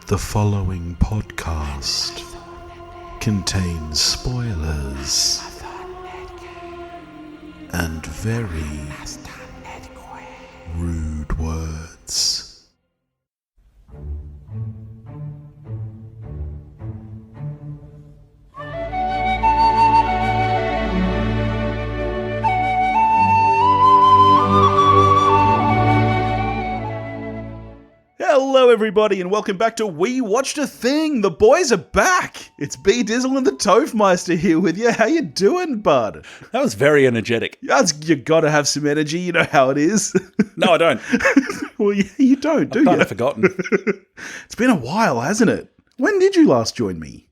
The following podcast contains spoilers and very rude words. Hello everybody and welcome back to We Watched a Thing. The boys are back. It's B Dizzle and the Tophmeister here with you. How you doing, bud? That was very energetic. You gotta have some energy, you know how it is. No, I don't. Well, yeah, you don't, do you? I've kind of forgotten. It's been a while, hasn't it? When did you last join me?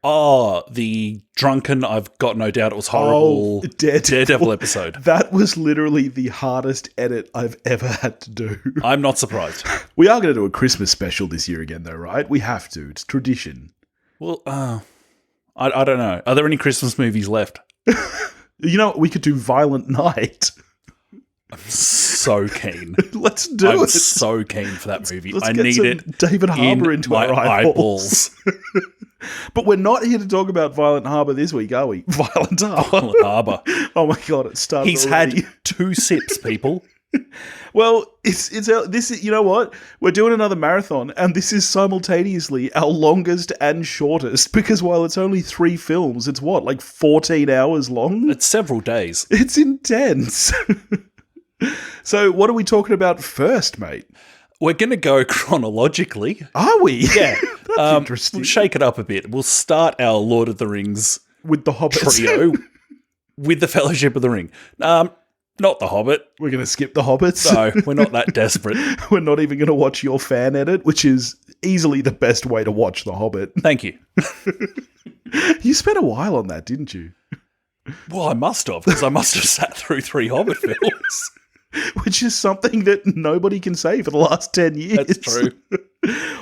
Oh, the drunken, I've got no doubt it was horrible Daredevil episode. That was literally the hardest edit I've ever had to do. I'm not surprised. We are going to do a Christmas special this year again, though, right? We have to. It's tradition. Well, I don't know. Are there any Christmas movies left? You know, we could do Violent Night. I'm so keen. Let's do it. I'm so keen for that movie. Let's I get need some it David Harbour into my our eyeballs. But we're not here to talk about Violent Harbour this week, are we? Violent Harbour. Violent Harbour. Oh my god, it started. He's already. had 2 sips, people. Well, this is, you know what? We're doing another marathon, and this is simultaneously our longest and shortest, because while it's only 3 films, it's what, like 14 hours long? It's several days. It's intense. So what are we talking about first, mate? We're going to go chronologically. Are we? Yeah. That's interesting. We'll shake it up a bit. We'll start our Lord of the Rings With the Hobbits. trio with the Fellowship of the Ring. Not the Hobbit. We're going to skip the Hobbits. No, we're not that desperate. We're not even going to watch your fan edit, which is easily the best way to watch The Hobbit. Thank you. You spent a while on that, didn't you? Well, I must have, because I must have sat through 3 Hobbit films. Which is something that nobody can say for the last 10 years. That's true.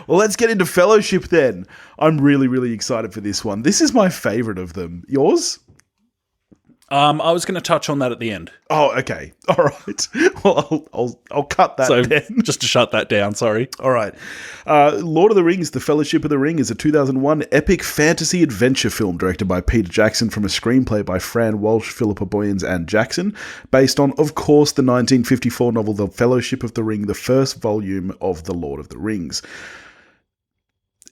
Well, let's get into Fellowship then. I'm really, really excited for this one. This is my favourite of them. Yours? I was going to touch on that at the end. Oh, okay. All right. Well, I'll cut that So, then. just to shut that down, sorry. All right. Lord of the Rings, The Fellowship of the Ring is a 2001 epic fantasy adventure film directed by Peter Jackson from a screenplay by Fran Walsh, Philippa Boyens and Jackson, based on, of course, the 1954 novel The Fellowship of the Ring, the first volume of The Lord of the Rings.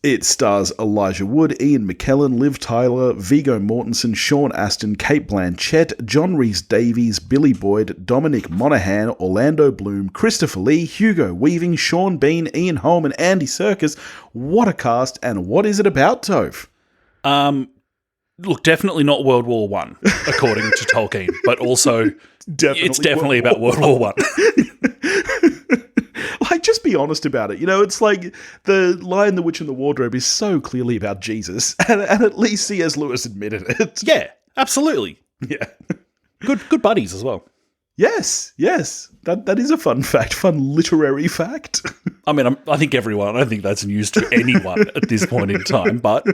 It stars Elijah Wood, Ian McKellen, Liv Tyler, Viggo Mortensen, Sean Astin, Cate Blanchett, John Rhys-Davies, Billy Boyd, Dominic Monaghan, Orlando Bloom, Christopher Lee, Hugo Weaving, Sean Bean, Ian Holm and Andy Serkis. What a cast, and what is it about, Toph? Look, definitely not World War One, according to Tolkien, but also it's definitely about World War One. Like, just be honest about it. You know, it's like The Lion, the Witch and the Wardrobe is so clearly about Jesus, and at least C.S. Lewis admitted it. Yeah, absolutely. Yeah. Good buddies as well. Yes. That is a fun fact, fun literary fact. I mean, I think I don't think that's news to anyone at this point in time, but...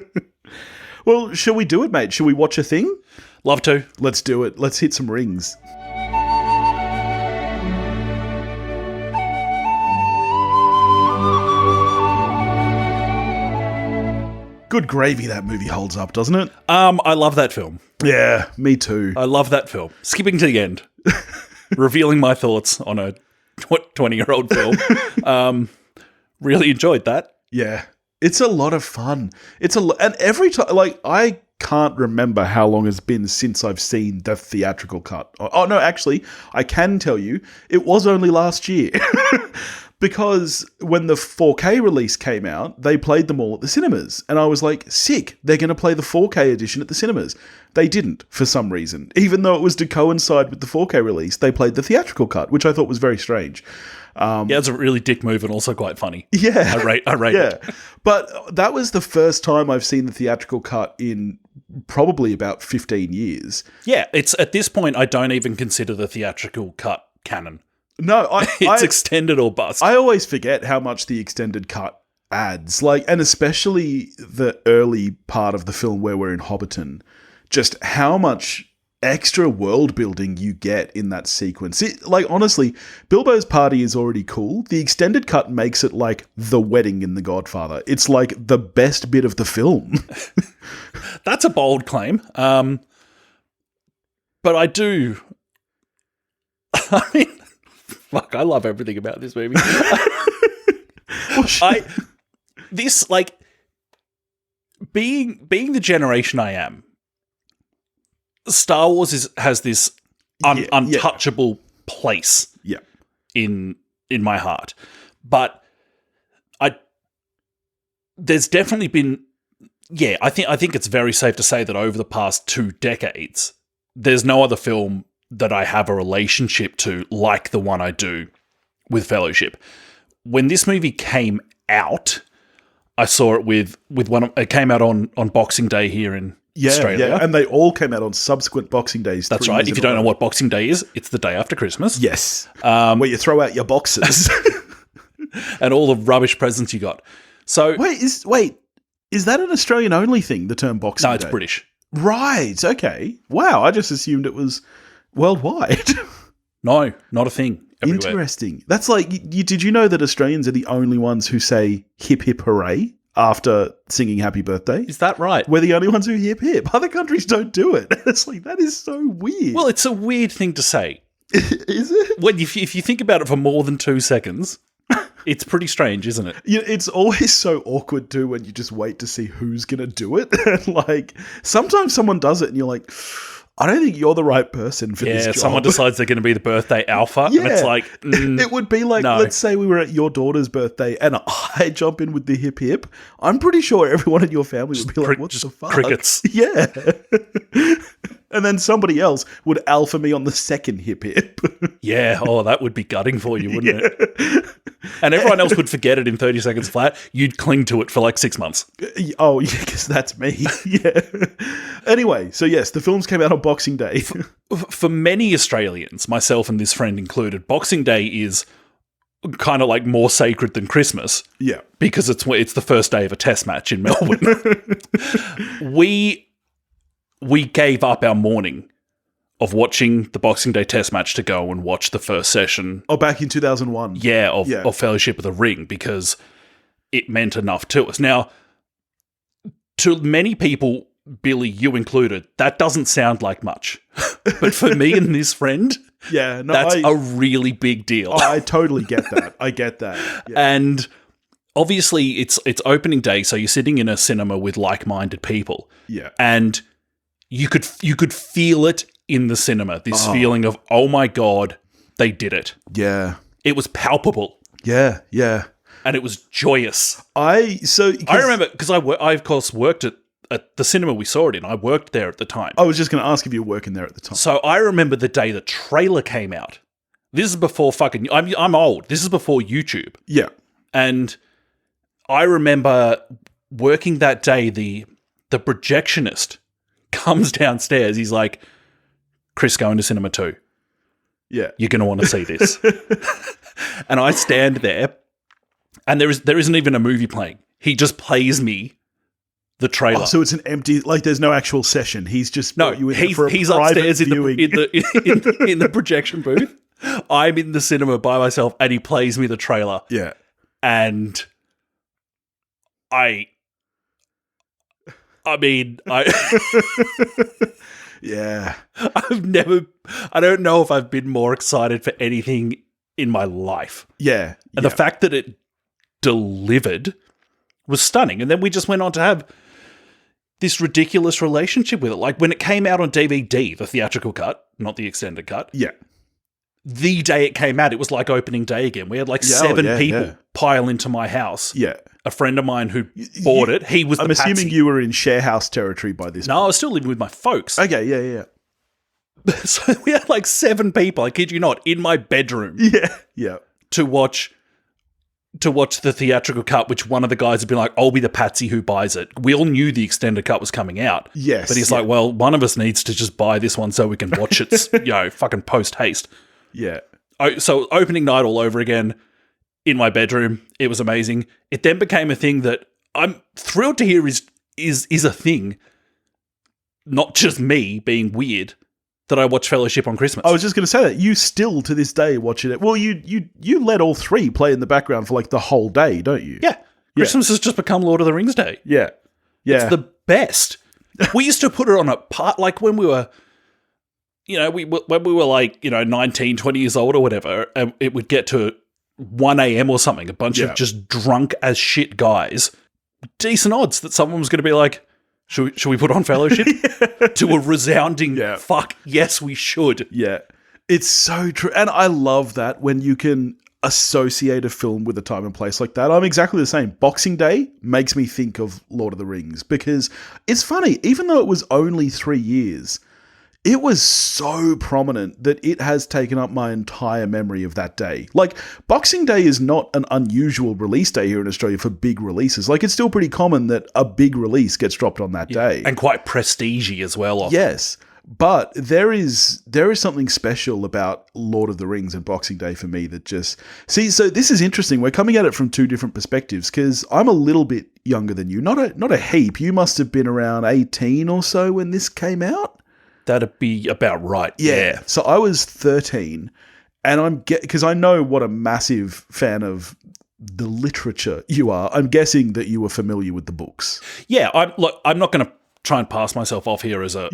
Well, shall we do it, mate? Shall we watch a thing? Love to. Let's do it. Let's hit some rings. Good gravy, that movie holds up, doesn't it? I love that film. Yeah, me too. I love that film. Skipping to the end. Revealing my thoughts on a 20-year-old film. Really enjoyed that. Yeah. It's a lot of fun. And every time, like, I can't remember how long it's been since I've seen the theatrical cut. Oh, no, actually, I can tell you, it was only last year. Because when the 4K release came out, they played them all at the cinemas. And I was like, sick, they're going to play the 4K edition at the cinemas. They didn't, for some reason. Even though it was to coincide with the 4K release, they played the theatrical cut, which I thought was very strange. Yeah, it's a really dick move and also quite funny. Yeah. I rate it. But that was the first time I've seen the theatrical cut in probably about 15 years. Yeah, it's at this point, I don't even consider the theatrical cut canon. No, it's extended or bust. I always forget how much the extended cut adds, like, and especially the early part of the film where we're in Hobbiton, just how much extra world building you get in that sequence. Honestly, Bilbo's party is already cool. The extended cut makes it like the wedding in The Godfather. It's like the best bit of the film. That's a bold claim. But I do. I mean, fuck, I love everything about this movie. Being the generation I am, Star Wars has this untouchable place in my heart. But there's definitely been I think it's very safe to say that over the past 2 decades, there's no other film that I have a relationship to like the one I do with Fellowship. When this movie came out, I saw it it came out on Boxing Day here in Australia. Yeah, and they all came out on subsequent Boxing Days. That's right. If you don't know what Boxing Day is, it's the day after Christmas. Yes. Where you throw out your boxes. And all the rubbish presents you got. So Wait, is that an Australian only thing, the term Boxing Day? No, it's British. Right, okay. Wow, I just assumed it was worldwide. No, not a thing. Everywhere. Interesting. That's like, did you know that Australians are the only ones who say hip hip hooray after singing happy birthday? Is that right? We're the only ones who hip hip. Other countries don't do it. It's like, that is so weird. Well, it's a weird thing to say. Is it? If you think about it for more than 2 seconds, it's pretty strange, isn't it? Yeah, it's always so awkward too when you just wait to see who's going to do it. And like, sometimes someone does it and you're like, I don't think you're the right person for this job. Yeah, someone decides they're going to be the birthday alpha, and it's like... it would be like, let's say we were at your daughter's birthday and I jump in with the hip hip. I'm pretty sure everyone in your family would be like, what the fuck? Crickets. Yeah. And then somebody else would alpha me on the second hip hip. Yeah, that would be gutting for you, wouldn't it? And everyone else would forget it in 30 seconds flat. You'd cling to it for like 6 months. Oh, yeah, because that's me. Yeah. Anyway, so yes, the films came out on Boxing Day. For many Australians, myself and this friend included, Boxing Day is kind of like more sacred than Christmas. Yeah. Because it's the first day of a test match in Melbourne. We gave up our morning of watching the Boxing Day test match to go and watch the first session. Oh, back in 2001. Of Fellowship of the Ring, because it meant enough to us. Now, to many people, Billy, you included, that doesn't sound like much. But for me and this friend, that's a really big deal. I totally get that. I get that. Yeah. And obviously, it's opening day, so you're sitting in a cinema with like-minded people. Yeah. And you could feel it in the cinema, this feeling of, oh my God, they did it. Yeah. It was palpable. Yeah, yeah. And it was joyous. I remember, because I of course worked at the cinema we saw it in. I worked there at the time. I was just going to ask if you were working there at the time. So I remember the day the trailer came out. This is before I'm old. This is before YouTube. Yeah. And I remember working that day, the projectionist comes downstairs. He's like, Chris, going to cinema too. Yeah. You're going to want to see this. And I stand there, and there isn't even a movie playing. He just plays me the trailer. Oh, so it's an empty, like there's no actual session. He's just he's upstairs in the projection booth. I'm in the cinema by myself, and he plays me the trailer. Yeah. And I yeah. I don't know if I've been more excited for anything in my life. Yeah. And the fact that it delivered was stunning. And then we just went on to have this ridiculous relationship with it. Like when it came out on DVD, the theatrical cut, not the extended cut. Yeah. The day it came out, it was like opening day again. We had like seven people pile into my house. Yeah. A friend of mine who bought it, he was I'm assuming you were in share house territory by this point. No, I was still living with my folks. Okay, yeah. So we had like 7 people, I kid you not, in my bedroom. Yeah. To watch the theatrical cut, which one of the guys had been like, I'll be the patsy who buys it. We all knew the extended cut was coming out. Yes. But he's like, well, one of us needs to just buy this one so we can watch it, fucking post haste. Yeah. So opening night all over again in my bedroom. It was amazing. It then became a thing that I'm thrilled to hear is a thing. Not just me being weird, that I watch Fellowship on Christmas. I was just going to say that. You still, to this day, watch it. Well, you let all three play in the background for like the whole day, don't you? Yeah. Christmas has just become Lord of the Rings Day. Yeah. Yeah. It's the best. We used to put it on a part, like when we were, when we were like, 19, 20 years old or whatever, and it would get to 1 a.m. or something, a bunch of just drunk as shit guys, decent odds that someone was going to be like, should we put on Fellowship? To a resounding fuck, yes, we should. Yeah. It's so true. And I love that when you can associate a film with a time and place like that. I'm exactly the same. Boxing Day makes me think of Lord of the Rings because it's funny, even though it was only 3 years, it was so prominent that it has taken up my entire memory of that day. Like, Boxing Day is not an unusual release day here in Australia for big releases. Like, it's still pretty common that a big release gets dropped on that day. And quite prestige-y as well. Often. Yes. But there is something special about Lord of the Rings and Boxing Day for me that just... See, so this is interesting. We're coming at it from two different perspectives because I'm a little bit younger than you. Not a heap. You must have been around 18 or so when this came out. That'd be about right. Yeah. So I was 13 and because I know what a massive fan of the literature you are. I'm guessing that you were familiar with the books. Yeah. I'm not going to try and pass myself off here as a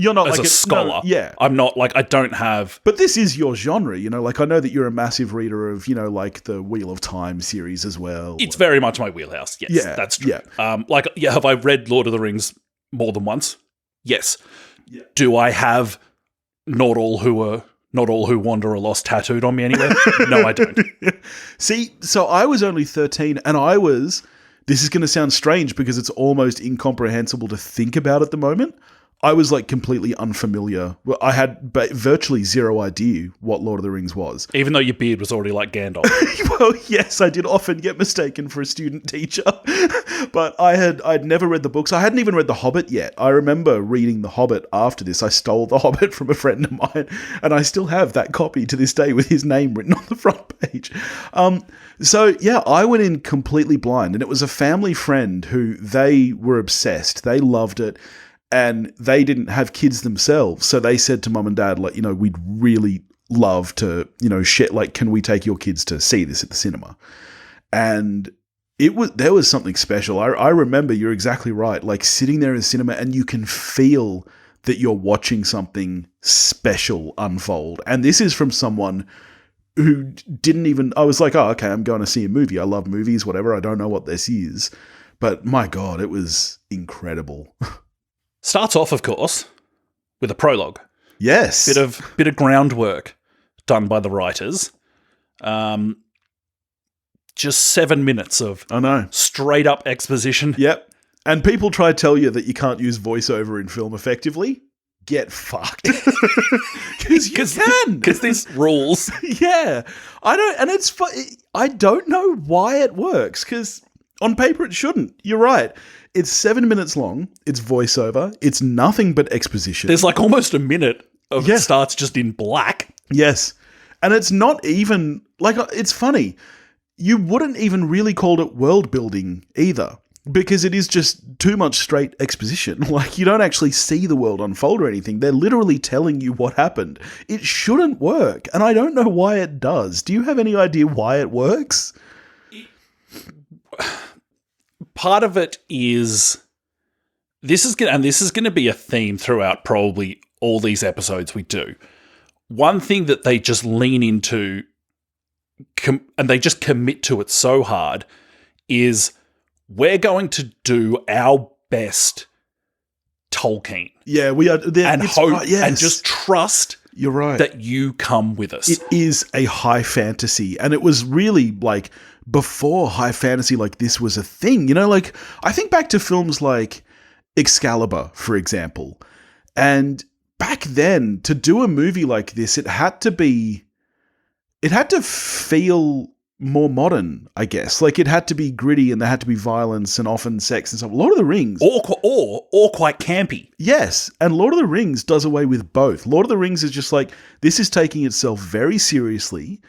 scholar. No, yeah. I'm not I don't have. But this is your genre, like I know that you're a massive reader of, like the Wheel of Time series as well. It's very much my wheelhouse. Yes, yeah, that's true. Yeah. Have I read Lord of the Rings more than once? Yes. Yeah. Do I have not all who wander are lost tattooed on me anywhere? No, I don't. See, so I was only 13 and this is going to sound strange because it's almost incomprehensible to think about at the moment. I was like completely unfamiliar. Well, I had virtually zero idea what Lord of the Rings was. Even though your beard was already like Gandalf. Well, yes, I did often get mistaken for a student teacher. But I'd never read the books. I hadn't even read The Hobbit yet. I remember reading The Hobbit after this. I stole The Hobbit from a friend of mine, and I still have that copy to this day with his name written on the front page. So, yeah, I went in completely blind, and it was a family friend who they were obsessed. They loved it. And they didn't have kids themselves. So they said to mum and dad, like, we'd really love to, share, like, can we take your kids to see this at the cinema? And there was something special. I remember, you're exactly right, like sitting there in the cinema and you can feel that you're watching something special unfold. And this is from someone who didn't even, I was like, oh, okay, I'm going to see a movie. I love movies, whatever. I don't know what this is. But my God, it was incredible. Starts off, of course, with a prologue. Yes. Bit of groundwork done by the writers. Just 7 minutes of straight up exposition. Yep. And people try to tell you that you can't use voiceover in film effectively. Get fucked. Because you can. Because there's rules. Yeah. I don't know why it works, because on paper it shouldn't. You're right. It's 7 minutes long. It's voiceover. It's nothing but exposition. There's like almost a minute of it starts just in black. Yes. And it's not even, like, it's funny. You wouldn't even really call it world building either, because it is just too much straight exposition. Like, you don't actually see the world unfold or anything. They're literally telling you what happened. It shouldn't work. And I don't know why it does. Do you have any idea why it works? Part of it is this is going to be a theme throughout probably all these episodes we do. One thing that they just lean into and they just commit to it so hard is we're going to do our best Tolkien. Yeah, we are. And hope and just trust you're right that you come with us. It is a high fantasy, and it was really like before high fantasy like this was a thing. Like I think back to films like Excalibur, for example, and back then to do a movie like this, it had to feel more modern, I guess. Like it had to be gritty and there had to be violence and often sex and stuff. Lord of the Rings. Or quite campy. Yes. And Lord of the Rings does away with both. Lord of the Rings is just like, this is taking itself very seriously,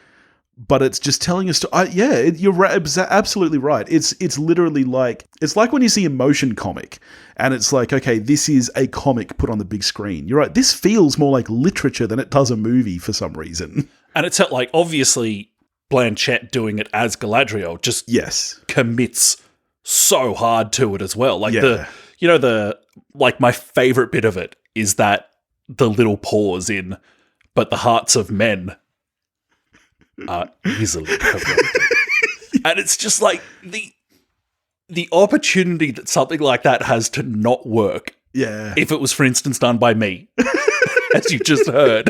but it's just telling a story. You're absolutely right. It's literally like, it's like when you see a motion comic and it's like, okay, this is a comic put on the big screen. You're right. This feels more like literature than it does a movie for some reason. And it's like, obviously, Blanchett doing it as Galadriel just commits so hard to it as well. Like my favorite bit of it is that the little pause in, but the hearts of men are easily corrupted. And it's just like the opportunity that something like that has to not work. Yeah. If it was, for instance, done by me, as you just heard,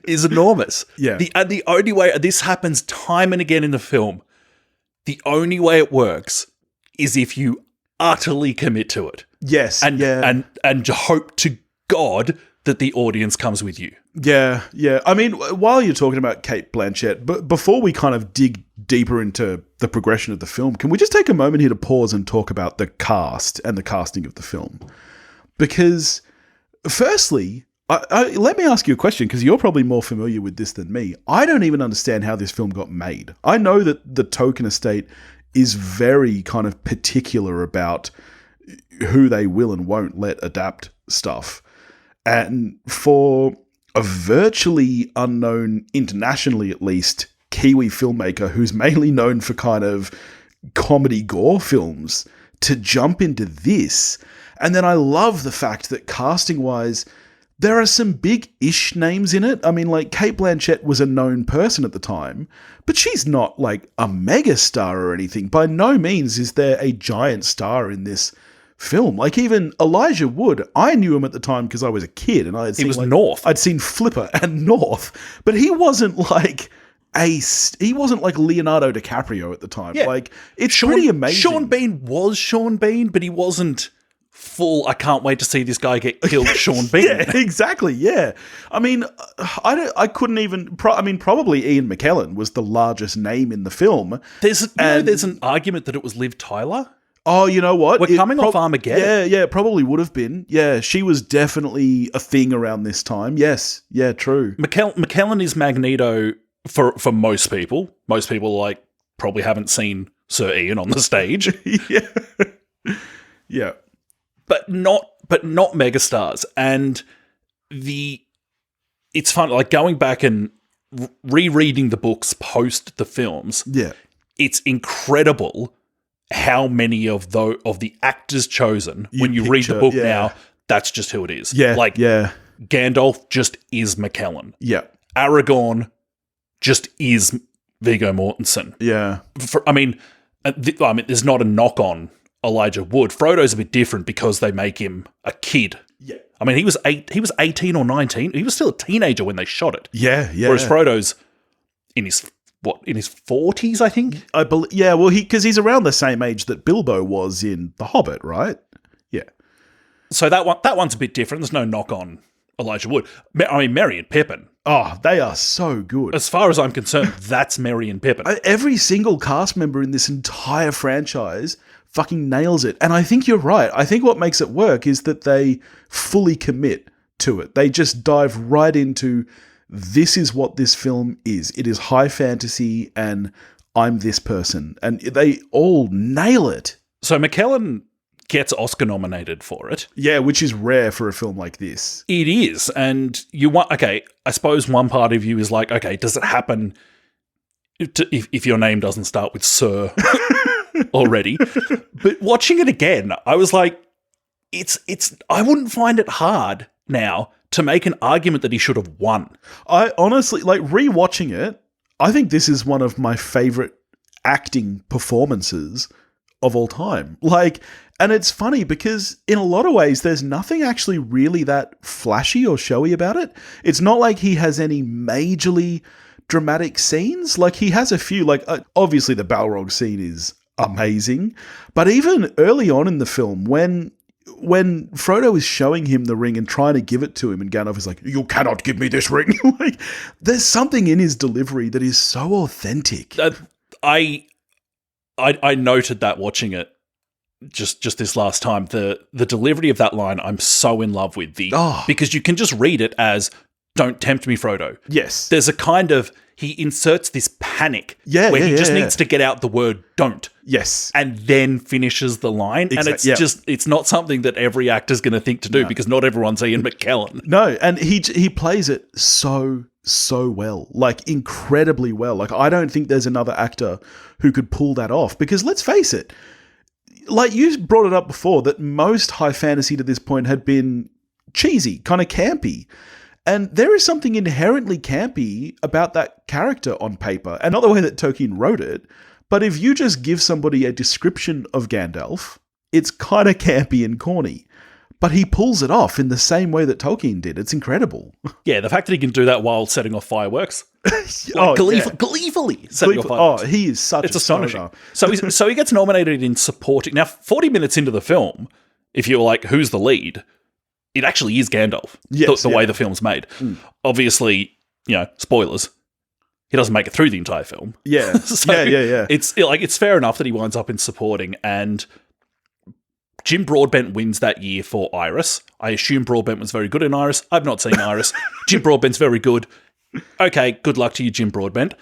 is enormous. Yeah. And the only way, this happens time and again in the film, the only way it works is if you utterly commit to it. Yes. And hope to God that the audience comes with you. Yeah, yeah. I mean, while you're talking about Cate Blanchett, but before we kind of dig deeper into the progression of the film, can we just take a moment here to pause and talk about the cast and the casting of the film? Because, firstly, let me ask you a question, because you're probably more familiar with this than me. I don't even understand how this film got made. I know that the Tolkien estate is very kind of particular about who they will and won't let adapt stuff. And for a virtually unknown, internationally at least, Kiwi filmmaker who's mainly known for kind of comedy gore films to jump into this. And then I love the fact that casting-wise, there are some big-ish names in it. I mean, like, Cate Blanchett was a known person at the time, but she's not, like, a megastar or anything. By no means is there a giant star in this film. Like, even Elijah Wood, I knew him at the time because I was a kid and I had seen, North. I'd seen Flipper and North, but he wasn't like Leonardo DiCaprio at the time. Yeah. Like, it's pretty amazing. Sean Bean was Sean Bean, but he wasn't full, I can't wait to see this guy get killed, Sean Bean. Yeah, exactly, yeah. I mean, I couldn't even, probably Ian McKellen was the largest name in the film. There's an argument that it was Liv Tyler. Oh, you know what? We're coming off Armageddon. Yeah, it probably would have been. Yeah, she was definitely a thing around this time. Yes, yeah, true. McKellen is Magneto for most people. Most people, like, probably haven't seen Sir Ian on the stage. Yeah. But not megastars. And it's fun, like, going back and rereading the books post the films. Yeah. It's incredible how many of the actors chosen, when you read the book now, that's just who it is. Yeah, like, Gandalf just is McKellen. Yeah. Aragorn just is Viggo Mortensen. Yeah. There's not a knock on Elijah Wood. Frodo's a bit different because they make him a kid. Yeah. I mean, he was 18 or 19. He was still a teenager when they shot it. Yeah. Whereas Frodo's in his 40s, I think? I believe. Yeah, well, because he's around the same age that Bilbo was in The Hobbit, right? Yeah. So that one's a bit different. There's no knock on Elijah Wood. I mean, Merry and Pippin. Oh, they are so good. As far as I'm concerned, that's Merry and Pippin. Every single cast member in this entire franchise fucking nails it. And I think you're right. I think what makes it work is that they fully commit to it. They just dive right into, this is what this film is. It is high fantasy and I'm this person. And they all nail it. So McKellen gets Oscar nominated for it. Yeah, which is rare for a film like this. It is. And I suppose one part of you is like, okay, does it happen if your name doesn't start with Sir already? But watching it again, I was like, I wouldn't find it hard now to make an argument that he should have won. I honestly, like, rewatching it, I think this is one of my favorite acting performances of all time. Like, and it's funny because in a lot of ways, there's nothing actually really that flashy or showy about it. It's not like he has any majorly dramatic scenes. Like, he has a few, like, obviously the Balrog scene is amazing, but even early on in the film, when Frodo is showing him the ring and trying to give it to him, and Gandalf is like, "You cannot give me this ring." Like, there's something in his delivery that is so authentic. I noted that watching it just this last time. The delivery of that line, I'm so in love with because you can just read it as, "Don't tempt me, Frodo." Yes. There's a kind of, he inserts this panic Yeah, where yeah, he just yeah, needs to get out the word "don't." Yes. And then finishes the line. And it's it's not something that every actor's going to think to do because not everyone's Ian McKellen. No, and he plays it so well, like incredibly well. Like I don't think there's another actor who could pull that off because let's face it, like you brought it up before that most high fantasy to this point had been cheesy, kind of campy. And there is something inherently campy about that character on paper, and not the way that Tolkien wrote it, but if you just give somebody a description of Gandalf, it's kind of campy and corny. But he pulls it off in the same way that Tolkien did. It's incredible. Yeah, the fact that he can do that while setting off fireworks. Gleefully setting off fireworks. Oh, he is such it's a astonishing. stoner. So he gets nominated in supporting. Now, 40 minutes into the film, if you're like, who's the lead? It actually is Gandalf, the way the film's made. Obviously, spoilers. He doesn't make it through the entire film. Yeah. Yeah. It's fair enough that he winds up in supporting, and Jim Broadbent wins that year for Iris. I assume Broadbent was very good in Iris. I've not seen Iris. Jim Broadbent's very good. Okay, good luck to you, Jim Broadbent.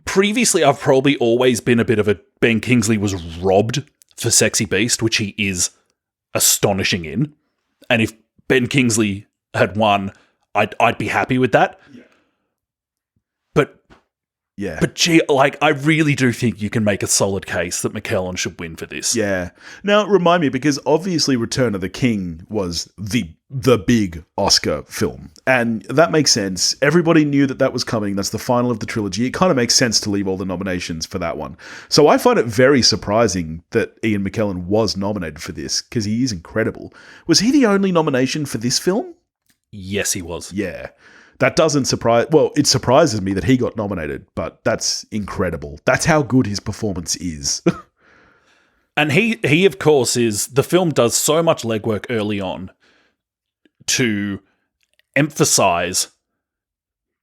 Previously, I've probably always been a bit of a Ben Kingsley was robbed for Sexy Beast, which he is astonishing in. And if Ben Kingsley had won, I'd be happy with that. But gee, I really do think you can make a solid case that McKellen should win for this. Yeah. Now, remind me, because obviously Return of the King was the big Oscar film. And that makes sense. Everybody knew that was coming. That's the final of the trilogy. It kind of makes sense to leave all the nominations for that one. So I find it very surprising that Ian McKellen was nominated for this, because he is incredible. Was he the only nomination for this film? Yes, he was. Yeah. That doesn't surprise... Well, it surprises me that he got nominated, but that's incredible. That's how good his performance is. And he, of course, is... The film does so much legwork early on to emphasize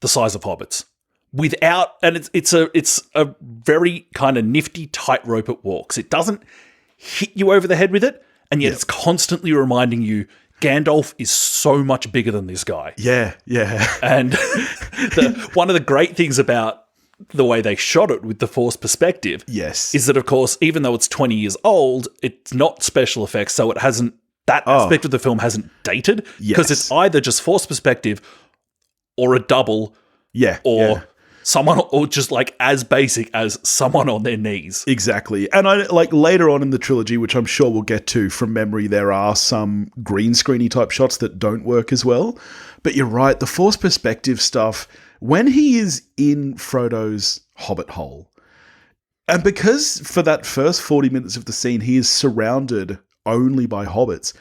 the size of hobbits. Without... And it's a very kind of nifty tightrope it walks. It doesn't hit you over the head with it, and yet it's constantly reminding you... Gandalf is so much bigger than this guy. Yeah. And one of the great things about the way they shot it with the Force perspective is that, of course, even though it's 20 years old, it's not special effects, so it hasn't... That aspect of the film hasn't dated, because it's either just Force perspective or a double or someone, or just like as basic as someone on their knees. Exactly. And I like later on in the trilogy, which I'm sure we'll get to from memory, there are some green screeny type shots that don't work as well. But you're right, the Force perspective stuff, when he is in Frodo's hobbit hole, and because for that first 40 minutes of the scene, he is surrounded only by hobbits,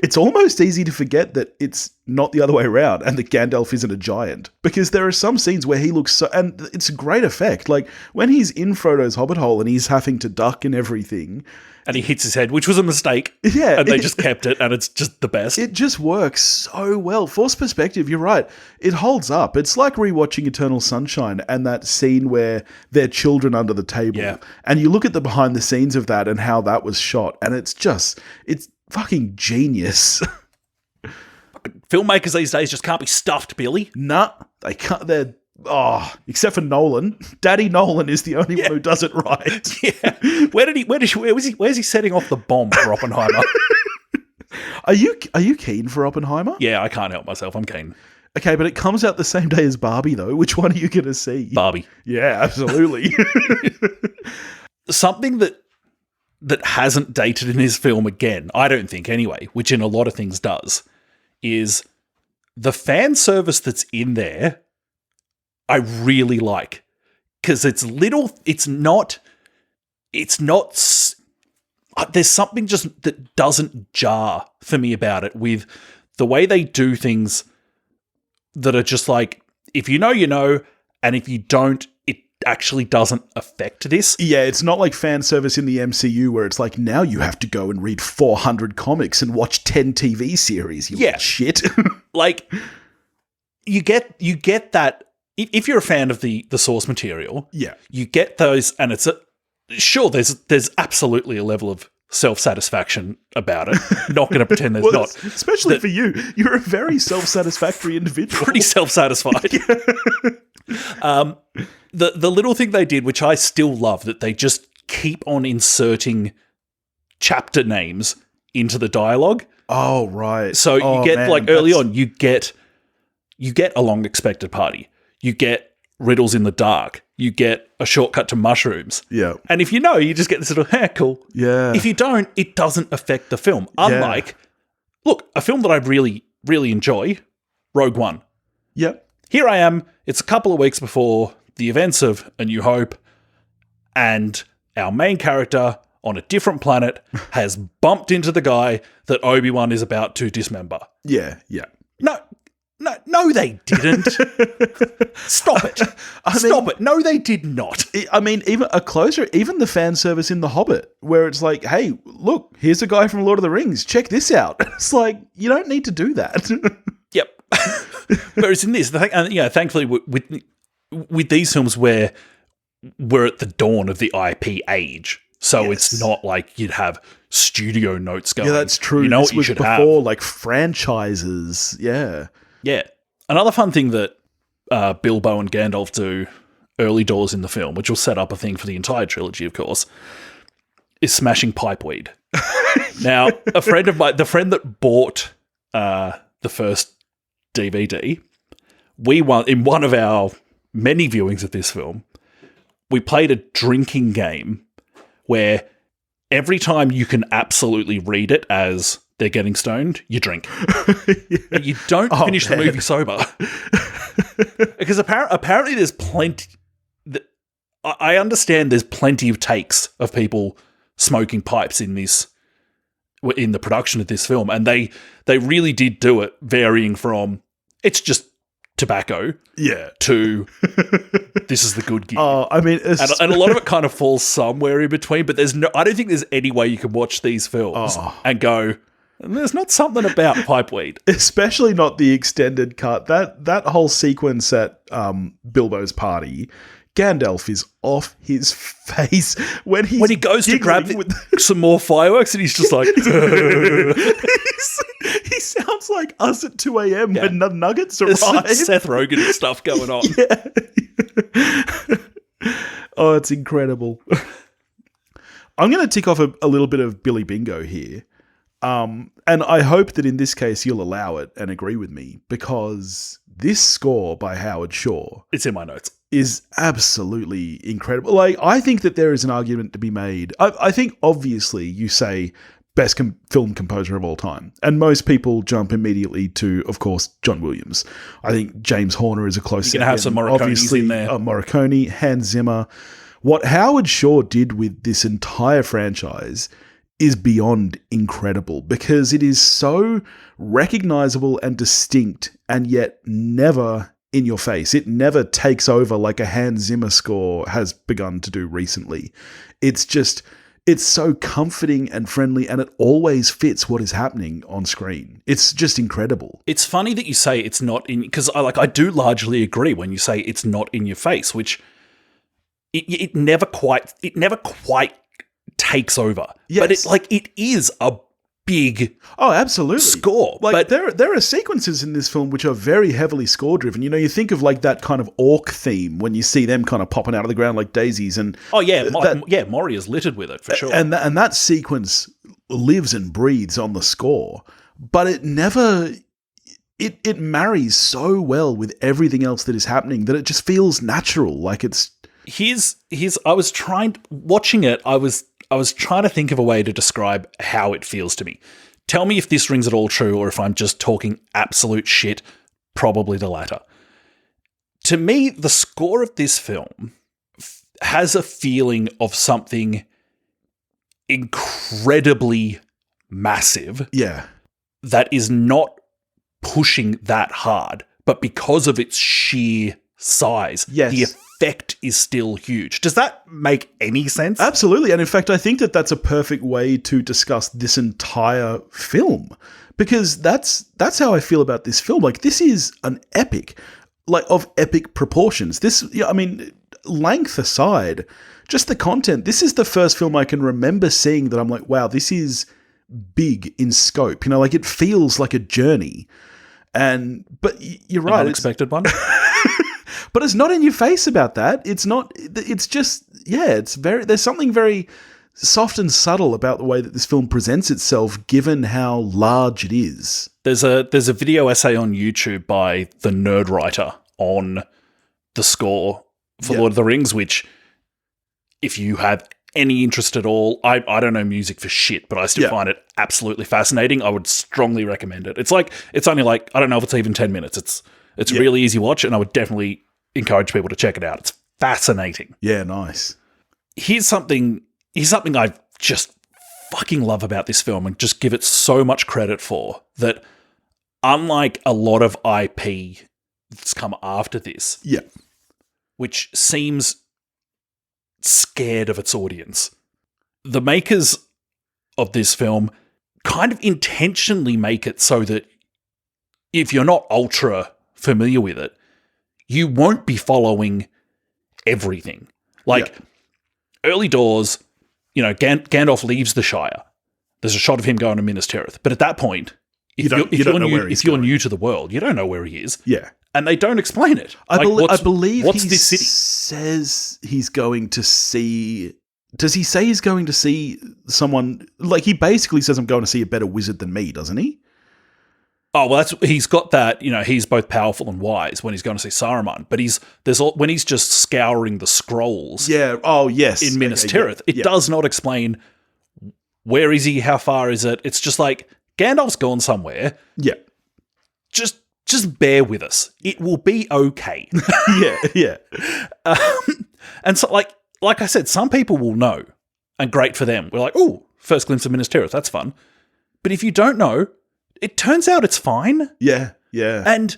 it's almost easy to forget that it's not the other way around and that Gandalf isn't a giant, because there are some scenes where he looks so, and it's a great effect. Like when he's in Frodo's hobbit hole and he's having to duck and everything. And he hits his head, which was a mistake. Yeah. And they just kept it, and it's just the best. It just works so well. Force perspective, you're right. It holds up. It's like rewatching Eternal Sunshine and that scene where they're children under the table. Yeah. And you look at the behind the scenes of that and how that was shot, and it's fucking genius. Filmmakers these days just can't be stuffed, Billy. Nah, they can't. Except for Nolan. Daddy Nolan is the only one who does it right. Yeah. Where's he setting off the bomb for Oppenheimer? Are you keen for Oppenheimer? Yeah, I can't help myself. I'm keen. Okay, but it comes out the same day as Barbie, though. Which one are you going to see? Barbie. Yeah, absolutely. Something that hasn't dated in his film again, I don't think anyway, which in a lot of things does, is the fan service that's in there, I really like. Because there's something just that doesn't jar for me about it, with the way they do things that are just like, if you know, you know, and if you don't, it actually doesn't affect this. Yeah, it's not like fan service in the MCU where it's like, now you have to go and read 400 comics and watch 10 TV series, you shit. Like, you get that, if you're a fan of the source material, you get those, and it's there's absolutely a level of self-satisfaction about it. Not going to pretend there's not. Especially for you. You're a very self-satisfactory individual. Pretty self-satisfied. The little thing they did, which I still love, that they just keep on inserting chapter names into the dialogue. Oh, right. So you get, like, early on, you get A Long Expected Party. You get Riddles in the Dark. You get A Shortcut to Mushrooms. Yeah. And if you know, you just get this little, cool. Yeah. If you don't, it doesn't affect the film. Unlike, look, a film that I really, really enjoy, Rogue One. Yep. Here I am. It's a couple of weeks before the events of A New Hope, and our main character on a different planet has bumped into the guy that Obi-Wan is about to dismember. Yeah, yeah. No, they didn't. Stop it. Stop it. No, they did not. I mean, even the fan service in The Hobbit, where it's like, hey, look, here's a guy from Lord of the Rings. Check this out. It's like, you don't need to do that. Yep. Whereas in this, thankfully, with these films where we're at the dawn of the IP age, so it's not like you'd have studio notes going. Yeah, that's true. You know this what you was should before, have. like, franchises. Yeah. Yeah. Another fun thing that Bilbo and Gandalf do early doors in the film, which will set up a thing for the entire trilogy, of course, is smashing pipeweed. Now, a friend of mine, the friend that bought the first DVD, in one of our many viewings of this film, we played a drinking game where every time you can absolutely read it as they're getting stoned, you drink. But you don't finish the movie sober. Because apparently there's plenty... I understand there's plenty of takes of people smoking pipes in the production of this film, and they really did do it, varying from it's just tobacco to this is the good gear. I mean, and a lot of it kind of falls somewhere in between, but I don't think there's any way you can watch these films and go, there's not something about pipeweed. Especially not the extended cut. That whole sequence at Bilbo's party, Gandalf is off his face when he goes to grab some more fireworks, and he's just like... He sounds like us at 2 a.m. when the Nuggets arrive. There's Seth Rogen stuff going on. Oh, it's incredible. I'm going to tick off a little bit of Billy Bingo here. And I hope that in this case you'll allow it and agree with me, because this score by Howard Shore... It's in my notes. ...is absolutely incredible. Like, I think that there is an argument to be made. I think, obviously, you say best film composer of all time, and most people jump immediately to, of course, John Williams. I think James Horner is a close second. You can have some Morricones in there. Morricone, Hans Zimmer. What Howard Shore did with this entire franchise is beyond incredible, because it is so recognizable and distinct, and yet never in your face. It never takes over like a Hans Zimmer score has begun to do recently. It's so comforting and friendly, and it always fits what is happening on screen. It's just incredible. It's funny that you say it's not in, because I do largely agree when you say it's not in your face, which it never quite takes over. Yes. But it is a big absolutely score. Like, there are sequences in this film which are very heavily score driven. You know, you think of like that kind of orc theme when you see them kind of popping out of the ground like daisies, and Maury is littered with it for sure. And that sequence lives and breathes on the score, but it never it marries so well with everything else that is happening that it just feels natural. Like it's I was watching it. I was trying to think of a way to describe how it feels to me. Tell me if this rings at all true, or if I'm just talking absolute shit. Probably the latter. To me, the score of this film has a feeling of something incredibly massive. Yeah. That is not pushing that hard, but because of its sheer size, the effect is still huge. Does that make any sense? Absolutely. And in fact, I think that that's a perfect way to discuss this entire film, because that's how I feel about this film. Like, this is an epic, like, of epic proportions. This, I mean, length aside, just the content. This is the first film I can remember seeing that I'm like, wow, this is big in scope. You know, like, it feels like a journey. But you're right. An unexpected one? But it's not in your face about that. It's not. It's just it's very. There's something very soft and subtle about the way that this film presents itself, given how large it is. There's a video essay on YouTube by the Nerd Writer on the score for Lord of the Rings, which, if you have any interest at all, I don't know music for shit, but I still find it absolutely fascinating. I would strongly recommend it. It's only like, I don't know if it's even 10 minutes. It's really easy watch, and I would definitely encourage people to check it out. It's fascinating. Yeah, nice. Here's something I just fucking love about this film, and just give it so much credit for, that unlike a lot of IP that's come after this, which seems scared of its audience, the makers of this film kind of intentionally make it so that if you're not ultra familiar with it, you won't be following everything. Like, early doors, Gandalf leaves the Shire. There's a shot of him going to Minas Tirith. But at that point, if you're new to the world, you don't know where he is. Yeah. And they don't explain it. I believe what's he this city? Says he's going to see... Does he say he's going to see someone... Like, he basically says, I'm going to see a better wizard than me, doesn't he? Oh, well, he's got that, he's both powerful and wise when he's going to see Saruman. But when he's just scouring the scrolls... Yeah, oh, yes. In Minas Tirith, it does not explain where is he, how far is it. It's just like, Gandalf's gone somewhere. Yeah. Just bear with us. It will be okay. Yeah. And so, like I said, some people will know, and great for them. We're like, oh, first glimpse of Minas Tirith, that's fun. But if you don't know, it turns out it's fine. Yeah. And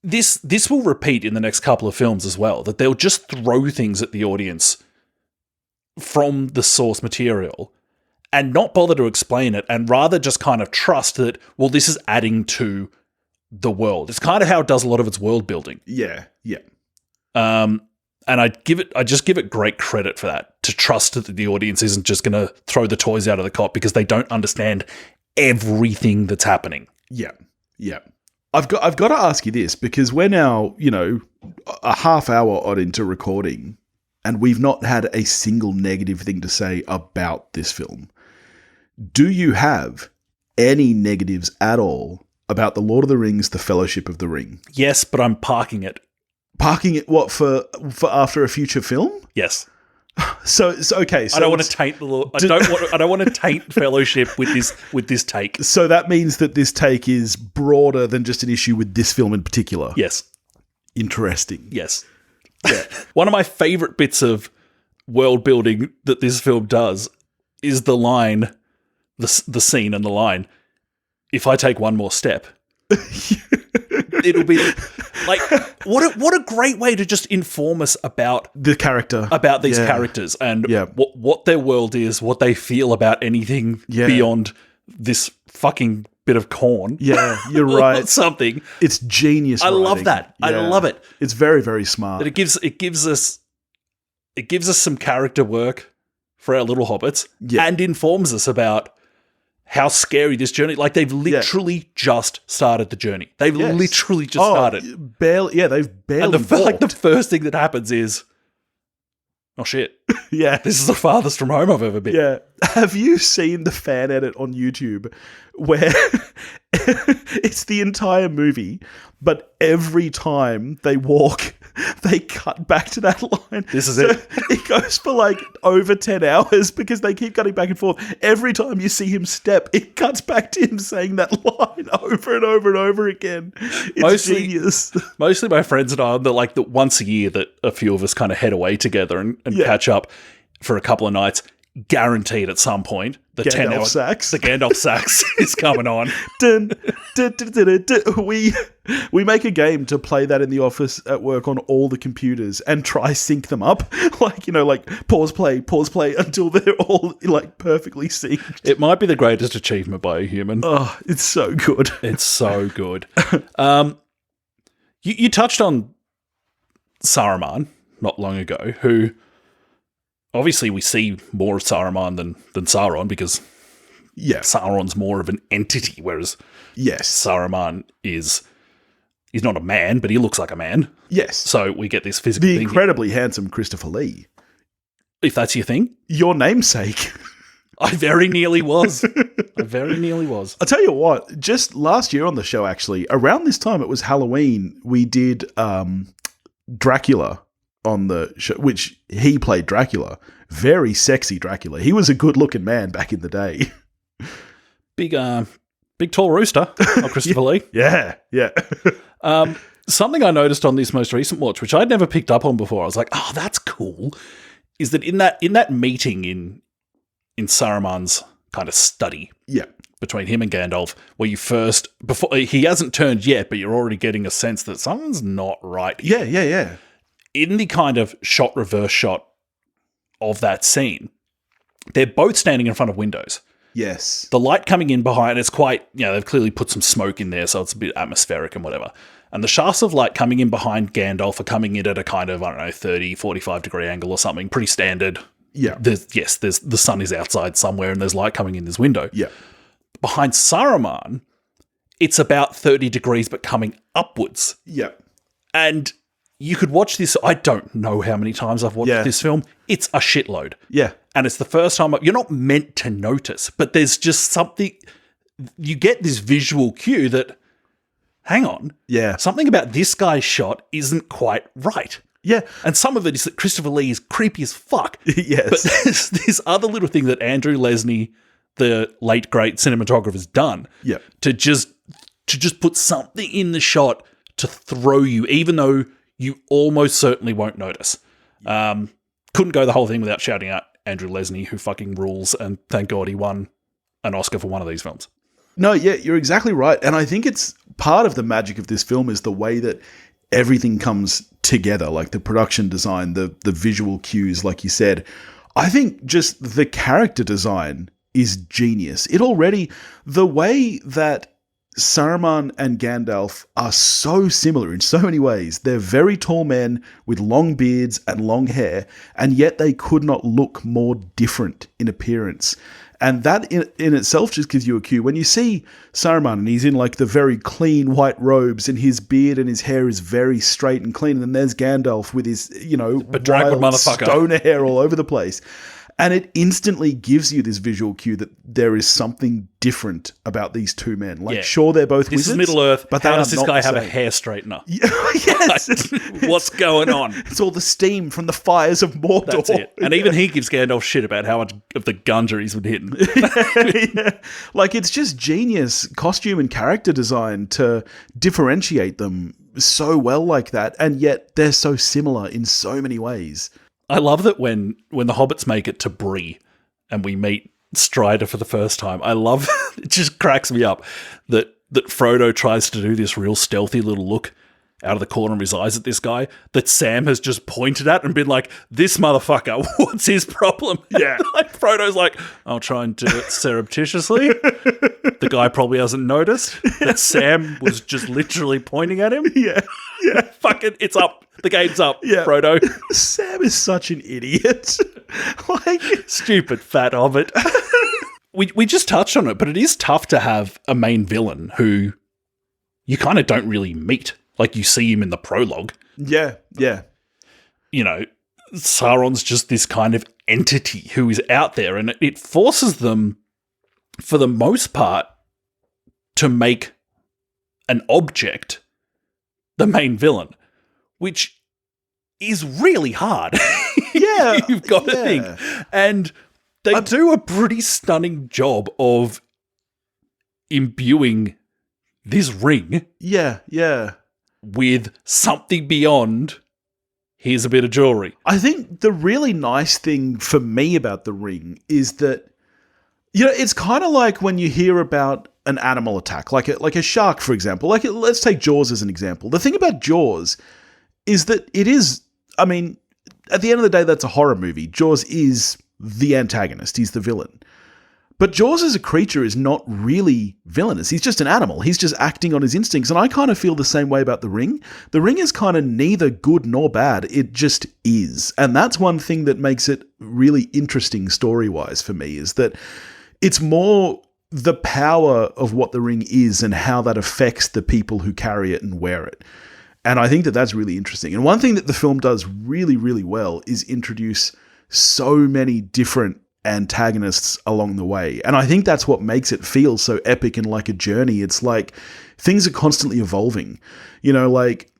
this will repeat in the next couple of films as well, that they'll just throw things at the audience from the source material and not bother to explain it, and rather just kind of trust that, well, this is adding to the world. It's kind of how it does a lot of its world building. Yeah. And I just give it great credit for that, to trust that the audience isn't just going to throw the toys out of the cot because they don't understand everything that's happening. Yeah. I've got to ask you this, because we're now, a half hour odd into recording, and we've not had a single negative thing to say about this film. Do you have any negatives at all about The Lord of the Rings, The Fellowship of the Ring? Yes, but I'm parking it. Parking it, what, for after a future film? Yes. So okay. So I don't want to taint the Lord. I don't want to taint Fellowship with this take. So that means that this take is broader than just an issue with this film in particular. Yes. Interesting. Yes. Yeah. One of my favorite bits of world building that this film does is the line, the scene and the line, if I take one more step, it'll be like, what a great way to just inform us about the character, about these characters, and what their world is, what they feel about anything beyond this fucking bit of corn. Yeah, you're right. Something. It's genius. I love that. Yeah. I love it. It's very, very smart. But it gives us some character work for our little hobbits, and informs us about how scary this journey. Like, they've literally just started the journey. They've literally just started. Barely. Yeah, they've barely. And the first thing that happens is, oh shit. Yeah. This is the farthest from home I've ever been. Yeah. Have you seen the fan edit on YouTube where it's the entire movie, but every time they walk, they cut back to that line? This is it. It goes for like over 10 hours because they keep cutting back and forth. Every time you see him step, it cuts back to him saying that line over and over and over again. It's genius. Mostly my friends and I, the once a year that a few of us kind of head away together and catch up for a couple of nights. Guaranteed at some point the Gandalf sax is coming on. Dun, dun, dun, dun, dun, dun. We make a game to play that in the office at work on all the computers and try sync them up, like pause play until they're all like perfectly synced. It might be the greatest achievement by a human. Oh, it's so good. It's so good. You touched on Saruman not long ago, who obviously we see more of Saruman than Sauron, because Sauron's more of an entity, whereas Saruman is He's not a man, but he looks like a man. Yes. So we get this physical The thing. incredibly handsome Christopher Lee. If that's your thing. Your namesake. I very nearly was. I'll tell you what, just last year on the show, actually, around this time, it was Halloween, we did Dracula on the show, which he played Dracula. Very sexy Dracula. He was a good-looking man back in the day. Big tall rooster, Christopher Lee. Yeah. Something I noticed on this most recent watch, which I'd never picked up on before, I was like, oh, that's cool, is that in that meeting in Saruman's kind of study between him and Gandalf, where before he hasn't turned yet, but you're already getting a sense that something's not right. Yeah. In the kind of reverse shot of that scene, they're both standing in front of windows. Yes. The light coming in behind, it's quite, they've clearly put some smoke in there, so it's a bit atmospheric and whatever. And the shafts of light coming in behind Gandalf are coming in at a kind of, 30, 45 degree angle or something, pretty standard. Yeah. There's the sun is outside somewhere and there's light coming in this window. Yeah. Behind Saruman, it's about 30 degrees but coming upwards. Yeah. And you could watch this. I don't know how many times I've watched this film. It's a shitload. Yeah. And it's the first time you're not meant to notice, but there's just something. You get this visual cue that, hang on. Yeah. Something about this guy's shot isn't quite right. Yeah. And some of it is that Christopher Lee is creepy as fuck. Yes. But there's this other little thing that Andrew Lesnie, the late great cinematographer, has done. Yeah. To just put something in the shot to throw you, even though you almost certainly won't notice. Couldn't go the whole thing without shouting out Andrew Lesnie, who fucking rules, and thank God he won an Oscar for one of these films. No, yeah, you're exactly right. And I think it's part of the magic of this film is the way that everything comes together, like the production design, the visual cues, like you said. I think just the character design is genius. The way that Saruman and Gandalf are so similar in so many ways. They're very tall men with long beards and long hair, and yet they could not look more different in appearance. And that in itself just gives you a cue. When you see Saruman and he's in like the very clean white robes and his beard and his hair is very straight and clean. And then there's Gandalf with his, bedraggled motherfucker, stoner hair all over the place. And it instantly gives you this visual cue that there is something different about these two men. Like, sure, they're both wizards. This is Middle-earth, but how does this guy have a hair straightener? Yes. What's going on? It's all the steam from the fires of Mordor. That's it. And even he gives Gandalf shit about how much of the gunja he's been hitting. Yeah. Like, it's just genius costume and character design to differentiate them so well like that, and yet they're so similar in so many ways. I love that when the hobbits make it to Bree and we meet Strider for the first time, I love, it just cracks me up that Frodo tries to do this real stealthy little look out of the corner of his eyes at this guy that Sam has just pointed at and been like, this motherfucker, what's his problem? Yeah. Like Frodo's like, I'll try and do it surreptitiously. The guy probably hasn't noticed that Sam was just literally pointing at him. Yeah. Yeah. Fucking, it's up. The game's up, Yeah. Frodo. Sam is such an idiot. Like, stupid fat hobbit. We just touched on it, but it is tough to have a main villain who you kind of don't really meet. Like, you see him in the prologue. Yeah, yeah. Sauron's just this kind of entity who is out there, and it forces them, for the most part, to make an object the main villain, which is really hard. Yeah. You've got to think. And they do a pretty stunning job of imbuing this ring with something beyond, here's a bit of jewelry. I think the really nice thing for me about the ring is that, it's kind of like when you hear about an animal attack, like a shark, for example. Let's take Jaws as an example. The thing about Jaws is that it is, at the end of the day, that's a horror movie. Jaws is the antagonist. He's the villain. But Jaws as a creature is not really villainous. He's just an animal. He's just acting on his instincts. And I kind of feel the same way about the ring. The ring is kind of neither good nor bad. It just is. And that's one thing that makes it really interesting story-wise for me, is that it's more the power of what the ring is and how that affects the people who carry it and wear it. And I think that that's really interesting. And one thing that the film does really, really well is introduce so many different antagonists along the way. And I think that's what makes it feel so epic and like a journey. It's like things are constantly evolving. You know, like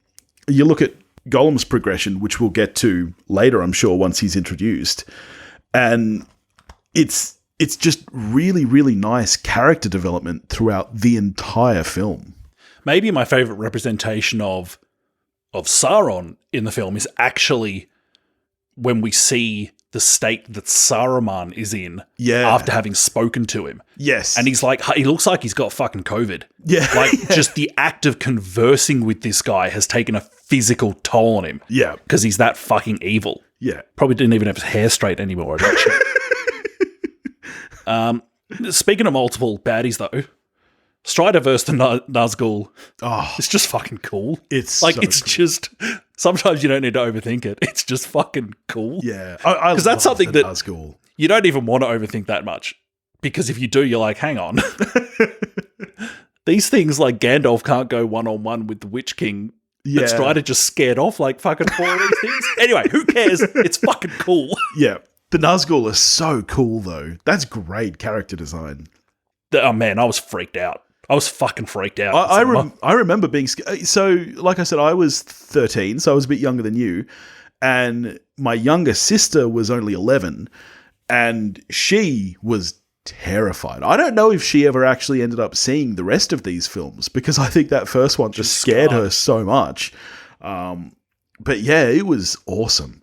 you look at Gollum's progression, which we'll get to later, I'm sure, once he's introduced. And it's just really, really nice character development throughout the entire film. Maybe my favorite representation of Sauron in the film is actually when we see the state that Saruman is in after having spoken to him. Yes. And he's like, he looks like he's got fucking COVID. Yeah. Like, just the act of conversing with this guy has taken a physical toll on him. Yeah. Because he's that fucking evil. Yeah. Probably didn't even have his hair straight anymore. Speaking of multiple baddies, though, Strider versus the Nazgul. Oh, it's just fucking cool. It's like, so it's cool. Just, sometimes you don't need to overthink it. It's just fucking cool. Yeah. Because that's something that Nazgul. You don't even want to overthink that much. Because if you do, you're like, hang on. These things like Gandalf can't go one-on-one with the Witch King. Yeah. But Strider just scared off like fucking 4 of these things. Anyway, who cares? It's fucking cool. Yeah. The Nazgul are so cool, though. That's great character design. Oh, man, I was freaked out. I was fucking freaked out. I remember being scared. So, like I said, I was 13, so I was a bit younger than you. And my younger sister was only 11. And she was terrified. I don't know if she ever actually ended up seeing the rest of these films, because I think that first one just scared her so much. But yeah, it was awesome.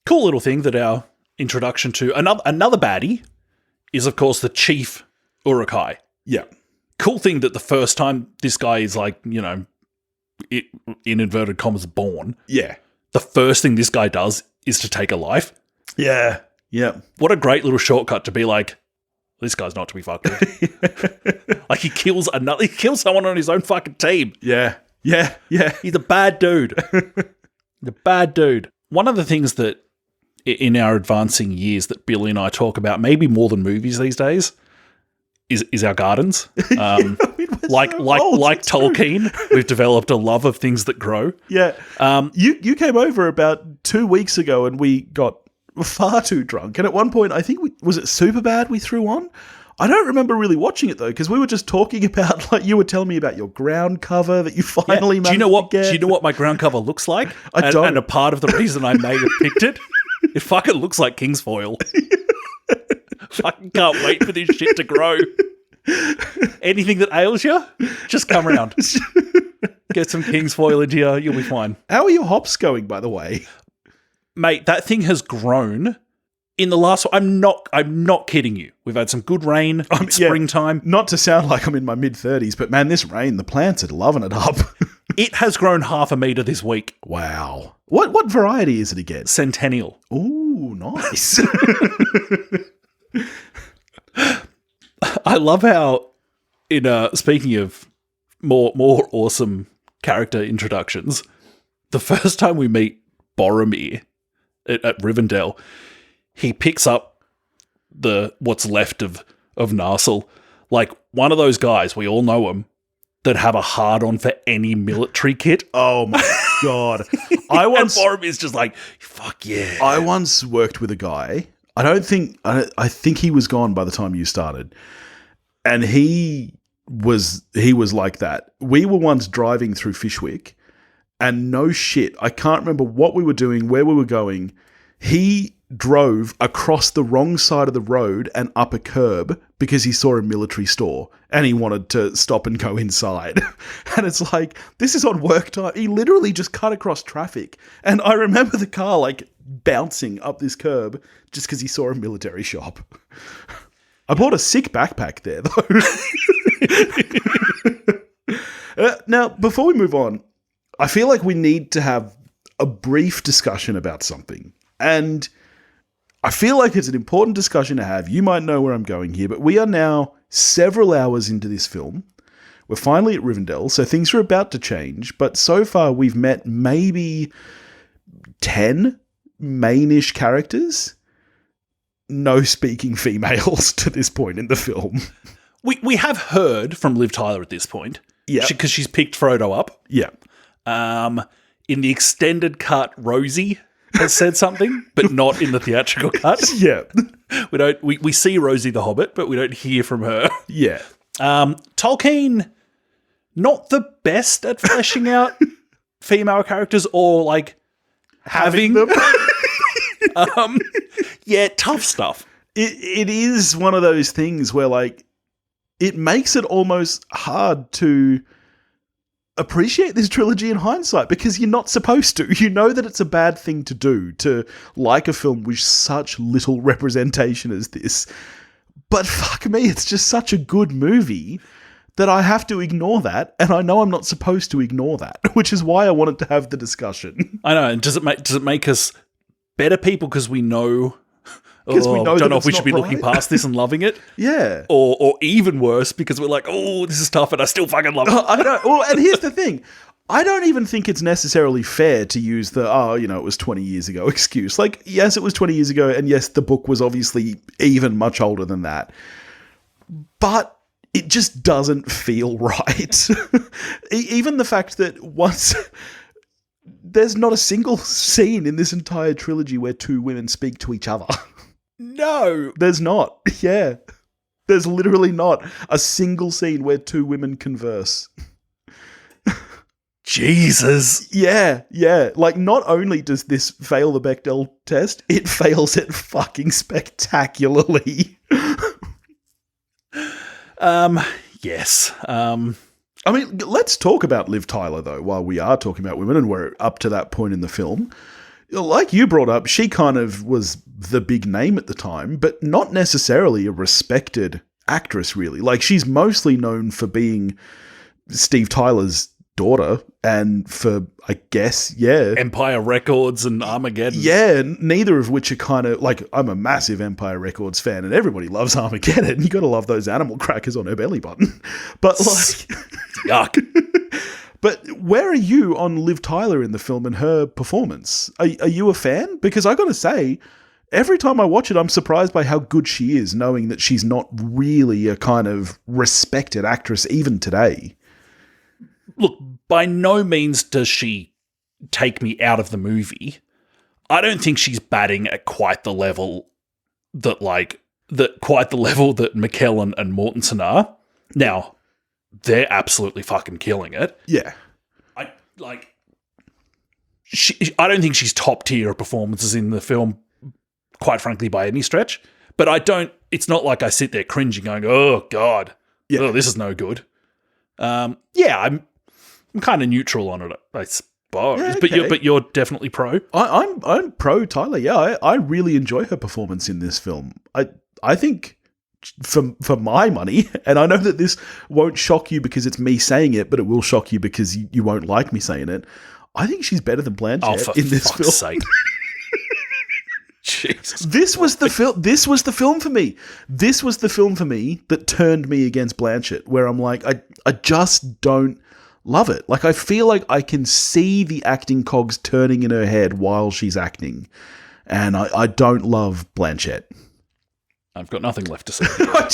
Cool little thing that our introduction to another baddie is, of course, the Chief Uruk-hai. Yeah. Cool thing that the first time this guy is like, you know, in inverted commas, born. Yeah. The first thing this guy does is to take a life. Yeah. Yeah. What a great little shortcut to be like, this guy's not to be fucked with. Like he kills someone on his own fucking team. Yeah. Yeah. Yeah. He's a bad dude. The bad dude. One of the things that in our advancing years that Billy and I talk about, maybe more than movies these days, is our gardens. Like Tolkien, we've developed a love of things that grow. Yeah. You came over about 2 weeks ago and we got far too drunk. And at one point, I think was it Superbad we threw on? I don't remember really watching it though, because we were just talking about, like, you were telling me about your ground cover that you finally managed to get. Do you know what my ground cover looks like? I don't. And a part of the reason I may have picked it, it fucking looks like Kingsfoil. Fucking can't wait for this shit to grow. Anything that ails you, just come around. Get some Kingsfoil into you, you'll be fine. How are your hops going, by the way? Mate, that thing has grown in the last... I'm not kidding you. We've had some good rain. It's springtime. Not to sound like I'm in my mid-30s, but man, this rain, the plants are loving it up. It has grown 0.5 meter this week. Wow. What variety is it again? Centennial. Ooh, nice. I love how, speaking of more awesome character introductions, the first time we meet Boromir at Rivendell, he picks up what's left of Narsil, like one of those guys, we all know him, that have a hard-on for any military kit. Oh my God. And Boromir's just like, fuck yeah. I once worked with a guy, I think he was gone by the time you started, and he was like that. We were once driving through Fishwick, and no shit, I can't remember what we were doing, where we were going. He drove across the wrong side of the road and up a curb because he saw a military store and he wanted to stop and go inside. And it's like, this is on work time. He literally just cut across traffic. And I remember the car like bouncing up this curb just because he saw a military shop. I bought a sick backpack there though. Now, before we move on, I feel like we need to have a brief discussion about something. And I feel like it's an important discussion to have. You might know where I'm going here, but we are now several hours into this film. We're finally at Rivendell, so things are about to change. But so far, we've met maybe 10 mainish characters. No speaking females to this point in the film. we have heard from Liv Tyler at this point. Yeah. Because she's picked Frodo up. Yeah. In the extended cut, Rosie has said something, but not in the theatrical cut. Yeah. We see Rosie the Hobbit, but we don't hear from her. Yeah. Tolkien, not the best at fleshing out female characters or like having them. Yeah, tough stuff. It is one of those things where like it makes it almost hard to appreciate this trilogy in hindsight because you're not supposed to. You know that it's a bad thing to do, to like a film with such little representation as this. But fuck me, it's just such a good movie that I have to ignore that, and I know I'm not supposed to ignore that, which is why I wanted to have the discussion. I know, and does it make us better people because we know... Because we know don't know if we should be looking past this and loving it. Yeah. Or even worse, because we're like, oh, this is tough and I still fucking love it. I know. Well, and here's the thing. I don't even think it's necessarily fair to use the, it was 20 years ago excuse. Like, yes, it was 20 years ago, and yes, the book was obviously even much older than that. But it just doesn't feel right. Even the fact that once... There's not a single scene in this entire trilogy where two women speak to each other. No. There's not. Yeah. There's literally not a single scene where two women converse. Jesus. Yeah, yeah. Like, not only does this fail the Bechdel test, it fails it fucking spectacularly. Yes. I mean, let's talk about Liv Tyler, though, while we are talking about women and we're up to that point in the film. Like you brought up, she kind of was the big name at the time, but not necessarily a respected actress, really. Like, she's mostly known for being Steve Tyler's daughter and for, I guess, Empire Records and Armageddon. Yeah, neither of which are kind of, like, I'm a massive Empire Records fan and everybody loves Armageddon. You gotta love those animal crackers on her belly button. But, like... Yuck. But where are you on Liv Tyler in the film and her performance? Are you a fan? Because I gotta say, every time I watch it, I'm surprised by how good she is, knowing that she's not really a kind of respected actress even today. Look, by no means does she take me out of the movie. I don't think she's batting at quite the level that McKellen and Mortensen are. Now, they're absolutely fucking killing it. Yeah. I don't think she's top tier of performances in the film, quite frankly, by any stretch. But it's not like I sit there cringing going, oh, God, this is no good. I'm kind of neutral on it, I suppose. Yeah, okay. But you're definitely pro. I'm pro Tyler. Yeah, I really enjoy her performance in this film. I think for my money, and I know that this won't shock you because it's me saying it, but it will shock you because you won't like me saying it. I think she's better than Blanchett in this film. Sake. Jesus. This was the film. This was the film for me. This was the film for me that turned me against Blanchett, where I'm like, I just don't love it. Like, I feel like I can see the acting cogs turning in her head while she's acting, and I don't love Blanchett. I've got nothing left to say.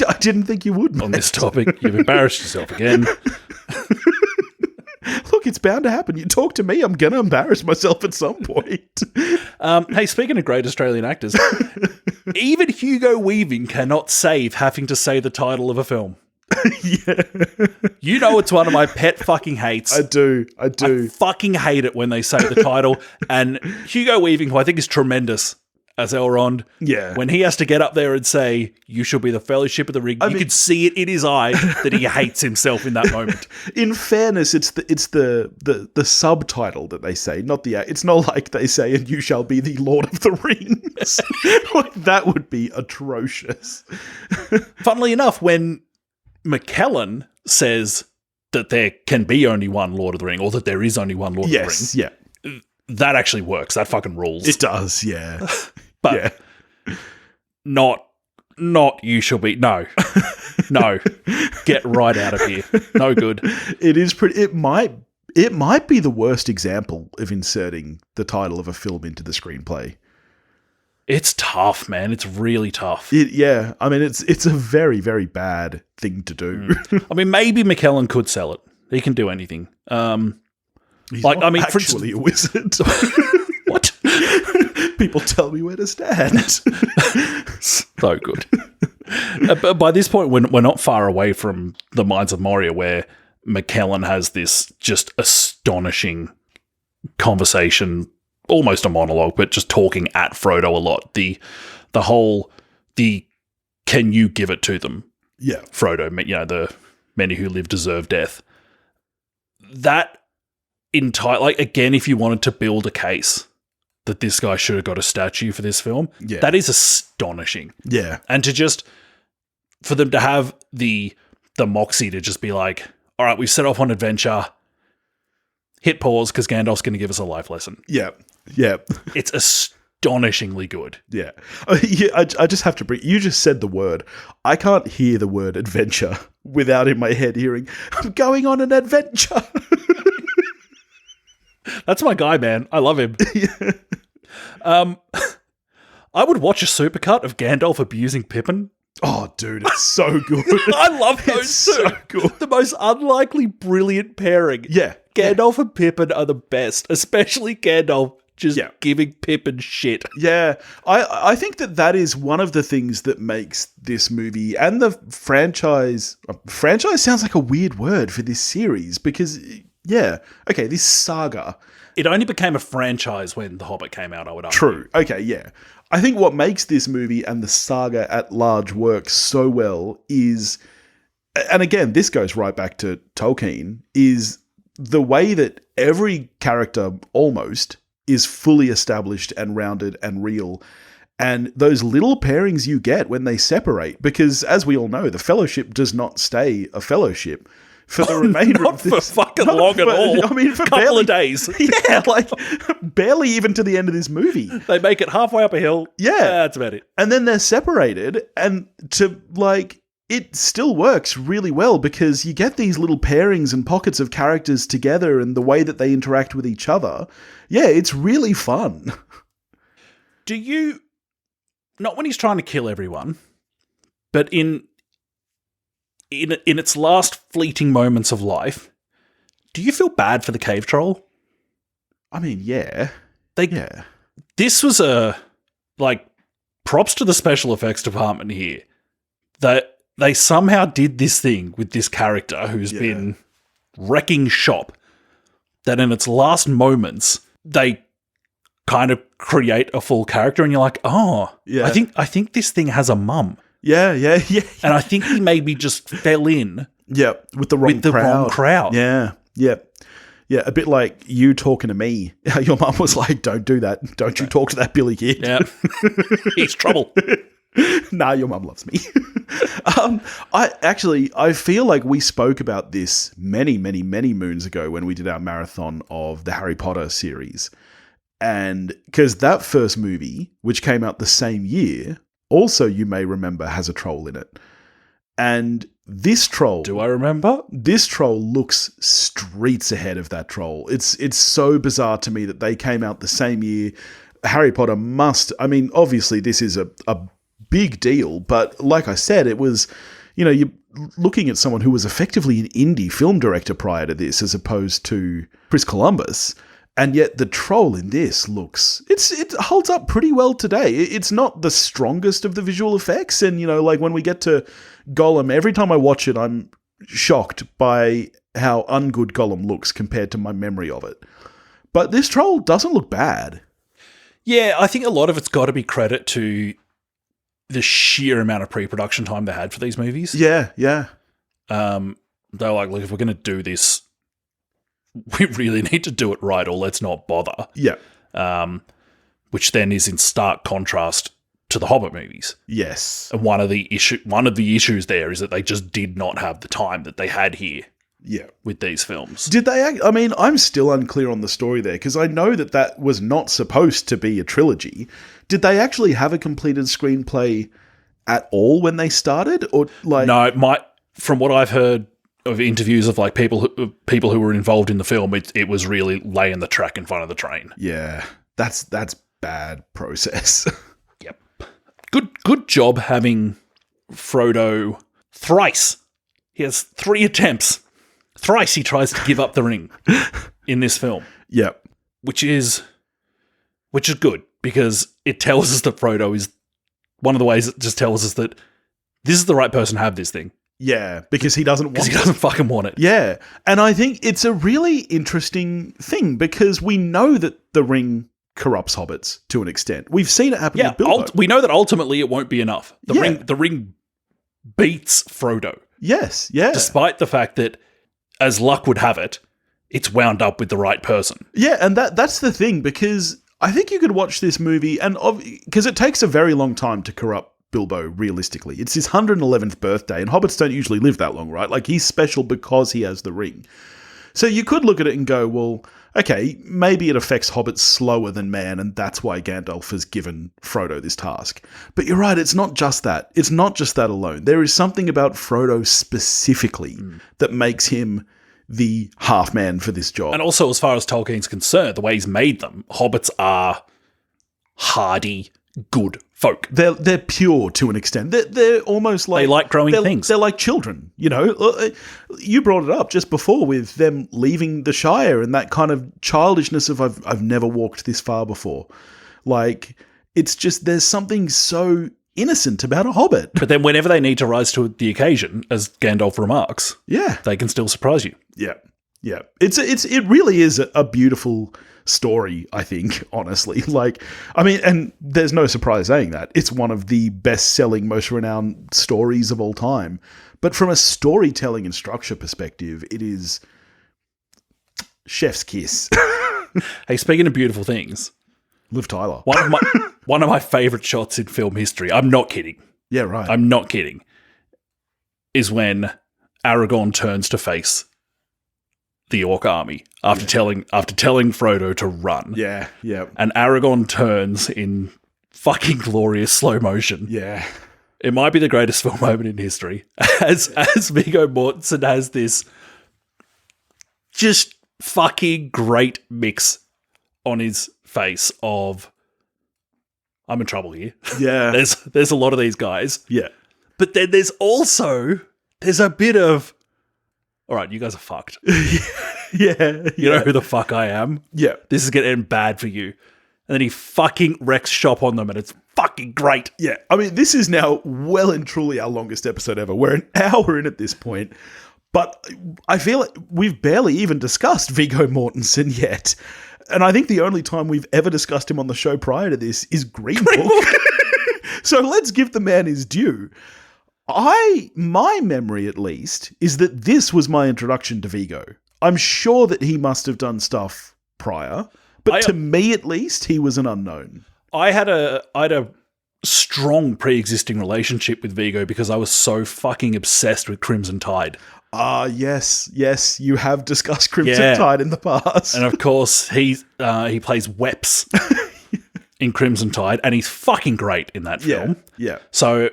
I didn't think you would, on this topic. You've embarrassed yourself again. Look, it's bound to happen. You talk to me, I'm going to embarrass myself at some point. Hey, speaking of great Australian actors, even Hugo Weaving cannot save having to say the title of a film. Yeah. You know it's one of my pet fucking hates. I do. I fucking hate it when they say the title. And Hugo Weaving, who I think is tremendous as Elrond, when he has to get up there and say, you shall be the Fellowship of the Ring, you could see it in his eye that he hates himself in that moment. In fairness, it's the subtitle that they say, not the... It's not like they say, and you shall be the Lord of the Rings. Like, that would be atrocious. Funnily enough, when McKellen says that there can be only one Lord of the Ring, or that there is only one Lord of the Ring, that actually works. That fucking rules. It does, yeah. But not you shall be. No. Get right out of here. No good. It is pretty. It might be the worst example of inserting the title of a film into the screenplay. It's tough, man. It's really tough. I mean, it's a very, very bad thing to do. I mean, maybe McKellen could sell it. He can do anything. He's not actually a wizard. What? People tell me where to stand. So good. But by this point, we're not far away from the Mines of Moria, where McKellen has this just astonishing conversation, almost a monologue, but just talking at Frodo a lot. The can you give it to them? Yeah. Frodo, the many who live deserve death. That entire, again, if you wanted to build a case that this guy should have got a statue for this film, that is astonishing. Yeah. And for them to have the moxie to just be like, all right, we've set off on adventure, hit pause because Gandalf's going to give us a life lesson. Yeah. Yeah. It's astonishingly good. Yeah. I just have to bring, you just said the word. I can't hear the word adventure without in my head hearing, I'm going on an adventure. That's my guy, man. I love him. I would watch a supercut of Gandalf abusing Pippin. Oh, dude, it's so good. I love those it's two. So good. The most unlikely, brilliant pairing. Yeah. Gandalf and Pippin are the best, especially Gandalf just giving Pippin shit. Yeah. I think that is one of the things that makes this movie and the franchise sounds like a weird word for this series because, this saga. It only became a franchise when The Hobbit came out, I would argue. True. Okay, yeah. I think what makes this movie and the saga at large work so well is, and again, this goes right back to Tolkien, is the way that every character almost is fully established and rounded and real. And those little pairings you get when they separate, because as we all know, the Fellowship does not stay a Fellowship for the remainder of this. For fucking long at all. I mean, for couple of days. Yeah, barely even to the end of this movie. They make it halfway up a hill. Yeah. That's about it. And then they're separated, and it still works really well because you get these little pairings and pockets of characters together and the way that they interact with each other. Yeah, it's really fun. Do you, not when he's trying to kill everyone, but in its last fleeting moments of life, do you feel bad for the cave troll? I mean, yeah. This was props to the special effects department here. That they somehow did this thing with this character who's been wrecking shop, that in its last moments, they kind of create a full character and you're like, oh, I think this thing has a mum. Yeah. And I think he maybe just fell in. Yeah, with the wrong crowd. Yeah. A bit like you talking to me. Your mum was like, don't do that. Don't you talk to that Billy kid. Yeah. He's trouble. Nah, your mum loves me. I feel like we spoke about this many, many, many moons ago when we did our marathon of the Harry Potter series. And because that first movie, which came out the same year, also, you may remember, has a troll in it. And this troll... Do I remember? This troll looks streets ahead of that troll. It's so bizarre to me that they came out the same year. Harry Potter must... I mean, obviously, this is a big deal, but like I said, it was... you're looking at someone who was effectively an indie film director prior to this, as opposed to Chris Columbus. And yet the troll in this looks... It holds up pretty well today. It's not the strongest of the visual effects. And, when we get to Gollum, every time I watch it, I'm shocked by how ungood Gollum looks compared to my memory of it. But this troll doesn't look bad. Yeah, I think a lot of it's got to be credit to the sheer amount of pre-production time they had for these movies. Yeah. They're like, look, if we're going to do this, we really need to do it right, or let's not bother. Yeah. Which then is in stark contrast to the Hobbit movies. Yes. And one of the issues there is that they just did not have the time that they had here. Yeah. With these films. Did they I mean, I'm still unclear on the story there, because I know that was not supposed to be a trilogy. Did they actually have a completed screenplay at all when they started? Or No, from what I've heard of interviews of people who were involved in the film, it was really laying the track in front of the train. Yeah, that's bad process. good job having Frodo thrice. He has 3 attempts. Thrice he tries to give up the ring in this film. Yeah. Which is good, because it tells us that Frodo is one of the ways it just tells us that this is the right person to have this thing. Yeah, because he doesn't want Because he doesn't fucking want it. Yeah. And I think it's a really interesting thing, because we know that the ring corrupts hobbits to an extent. We've seen it happen with Bilbo. We know that ultimately it won't be enough. The ring beats Frodo. Yes, yeah. Despite the fact that, as luck would have it, it's wound up with the right person. Yeah, and that's the thing, because I think you could watch this movie, and because it takes a very long time to corrupt Bilbo, realistically. It's his 111th birthday, and hobbits don't usually live that long, right? Like, he's special because he has the ring. So you could look at it and go, well, okay, maybe it affects hobbits slower than man, and that's why Gandalf has given Frodo this task. But you're right, it's not just that. It's not just that alone. There is something about Frodo specifically that makes him the half-man for this job. And also, as far as Tolkien's concerned, the way he's made them, hobbits are hardy, good folk. They're pure to an extent. They're almost like... They like growing things. They're like children, you know? You brought it up just before with them leaving the Shire and that kind of childishness of I've never walked this far before. Like, it's just, there's something so innocent about a hobbit. But then whenever they need to rise to the occasion, as Gandalf remarks, they can still surprise you. Yeah. Yeah. It really is a beautiful story, I think, honestly. Like, I mean, and there's no surprise saying that. It's one of the best-selling, most renowned stories of all time. But from a storytelling and structure perspective, it is chef's kiss. Hey, speaking of beautiful things, Liv Tyler. One of my favourite shots in film history, I'm not kidding. Yeah, right. I'm not kidding, is when Aragorn turns to face the orc army after telling Frodo to run. Yeah, yeah. And Aragorn turns in fucking glorious slow motion. Yeah. It might be the greatest film moment in history. As Viggo Mortensen has this just fucking great mix on his face of, I'm in trouble here. Yeah. There's a lot of these guys. Yeah. But then there's a bit of, all right, you guys are fucked. Yeah. You know who the fuck I am? Yeah. This is going to end bad for you. And then he fucking wrecks shop on them, and it's fucking great. Yeah. I mean, this is now well and truly our longest episode ever. We're an hour in at this point. But I feel like we've barely even discussed Viggo Mortensen yet. And I think the only time we've ever discussed him on the show prior to this is Green Book. So let's give the man his due. My memory, at least, is that this was my introduction to Viggo. I'm sure that he must have done stuff prior, but to me, at least, he was an unknown. I had a strong pre-existing relationship with Viggo because I was so fucking obsessed with Crimson Tide. Yes, you have discussed Crimson Tide in the past. And of course, he plays Weps in Crimson Tide, and he's fucking great in that film. Yeah. So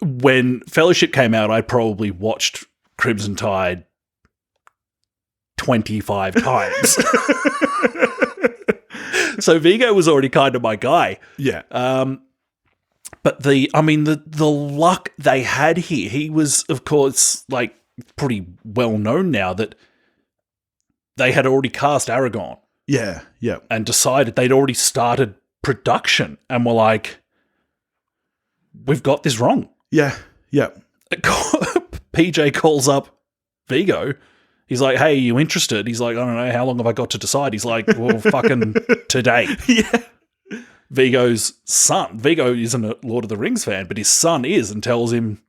when Fellowship came out, I probably watched Crimson Tide 25 times. So Viggo was already kind of my guy. Yeah. But the luck they had here, he was, of course, like, pretty well known now that they had already cast Aragorn. Yeah. And decided they'd already started production and were like, we've got this wrong. Yeah. PJ calls up Viggo. He's like, hey, you interested? He's like, I don't know, how long have I got to decide? He's like, well, fucking today. Yeah. Viggo's son. Viggo isn't a Lord of the Rings fan, but his son is, and tells him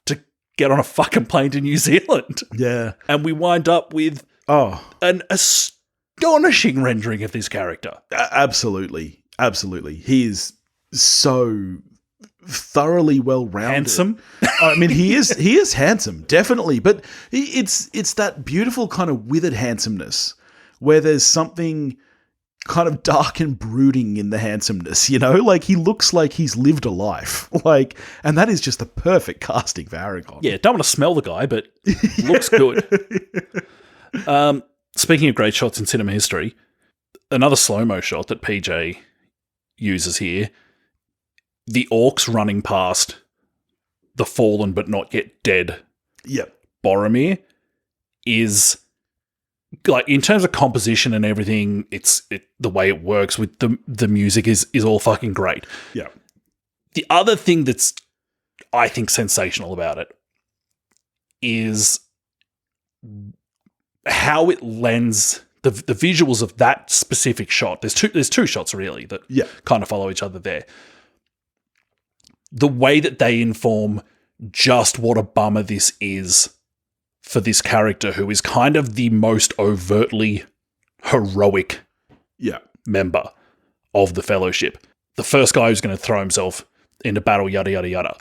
to get on a fucking plane to New Zealand. Yeah. And we wind up with an astonishing rendering of this character. Absolutely. He is so thoroughly well-rounded. Handsome. I mean, he is handsome, definitely. But it's that beautiful kind of withered handsomeness where there's something kind of dark and brooding in the handsomeness, you know? Like, he looks like he's lived a life. Like, and that is just the perfect casting for Aragorn. Yeah, don't want to smell the guy, but looks good. Speaking of great shots in cinema history, another slow-mo shot that PJ uses here the orcs running past the fallen but not yet dead Boromir is, like, in terms of composition and everything, the way it works with the music is all fucking great. Yeah. The other thing that's, I think, sensational about it is how it lends the visuals of that specific shot. There's two shots really that kind of follow each other there. The way that they inform just what a bummer this is for this character who is kind of the most overtly heroic member of the Fellowship. The first guy who's going to throw himself into battle, yada, yada, yada.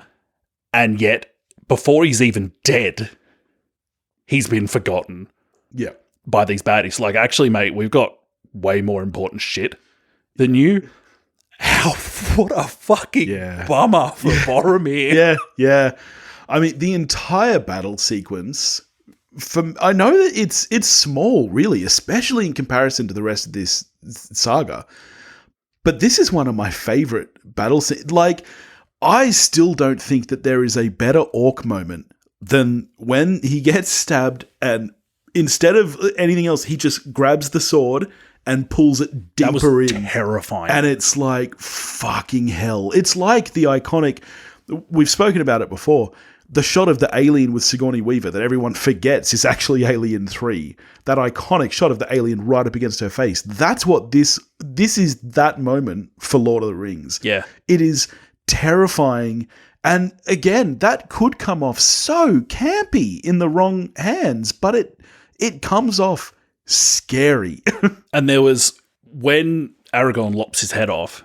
And yet, before he's even dead, he's been forgotten by these baddies. Like, actually, mate, we've got way more important shit than you. What a fucking bummer for Boromir. Yeah. I mean, the entire battle sequence, I know that it's small, really, especially in comparison to the rest of this saga. But this is one of my favorite battle scenes. Like, I still don't think that there is a better orc moment than when he gets stabbed and instead of anything else, he just grabs the sword and pulls it deeper that was in. Terrifying. And it's like, fucking hell. It's like the iconic, we've spoken about it before, the shot of the alien with Sigourney Weaver that everyone forgets is actually Alien 3. That iconic shot of the alien right up against her face. That's what this is, that moment for Lord of the Rings. Yeah. It is terrifying. And again, that could come off so campy in the wrong hands, but it comes off scary. And there was, when Aragorn lops his head off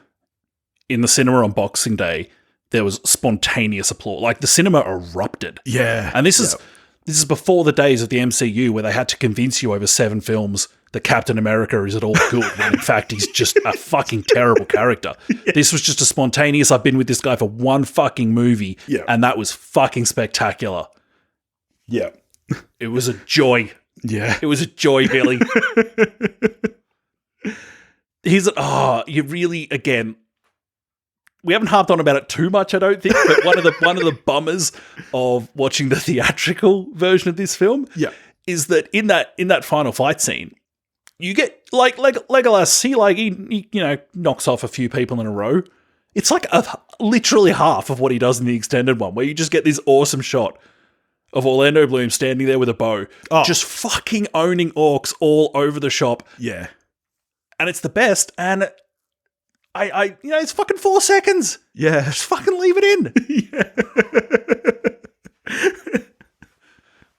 in the cinema on Boxing Day, there was spontaneous applause. Like, the cinema erupted. Yeah. And this is before the days of the MCU where they had to convince you over 7 films that Captain America is at all good, when in fact he's just a fucking terrible character. Yeah. This was just a spontaneous, I've been with this guy for one fucking movie, and that was fucking spectacular. Yeah. It was a joy. Yeah. It was a joy, Billy. You really, again, we haven't harped on about it too much, I don't think, but one of the bummers of watching the theatrical version of this film is that in that final fight scene, you get like Legolas, he knocks off a few people in a row. It's like literally half of what he does in the extended one, where you just get this awesome shot of Orlando Bloom standing there with a bow, just fucking owning orcs all over the shop. Yeah. And it's the best, and I it's fucking 4 seconds. Yeah. Just fucking leave it in.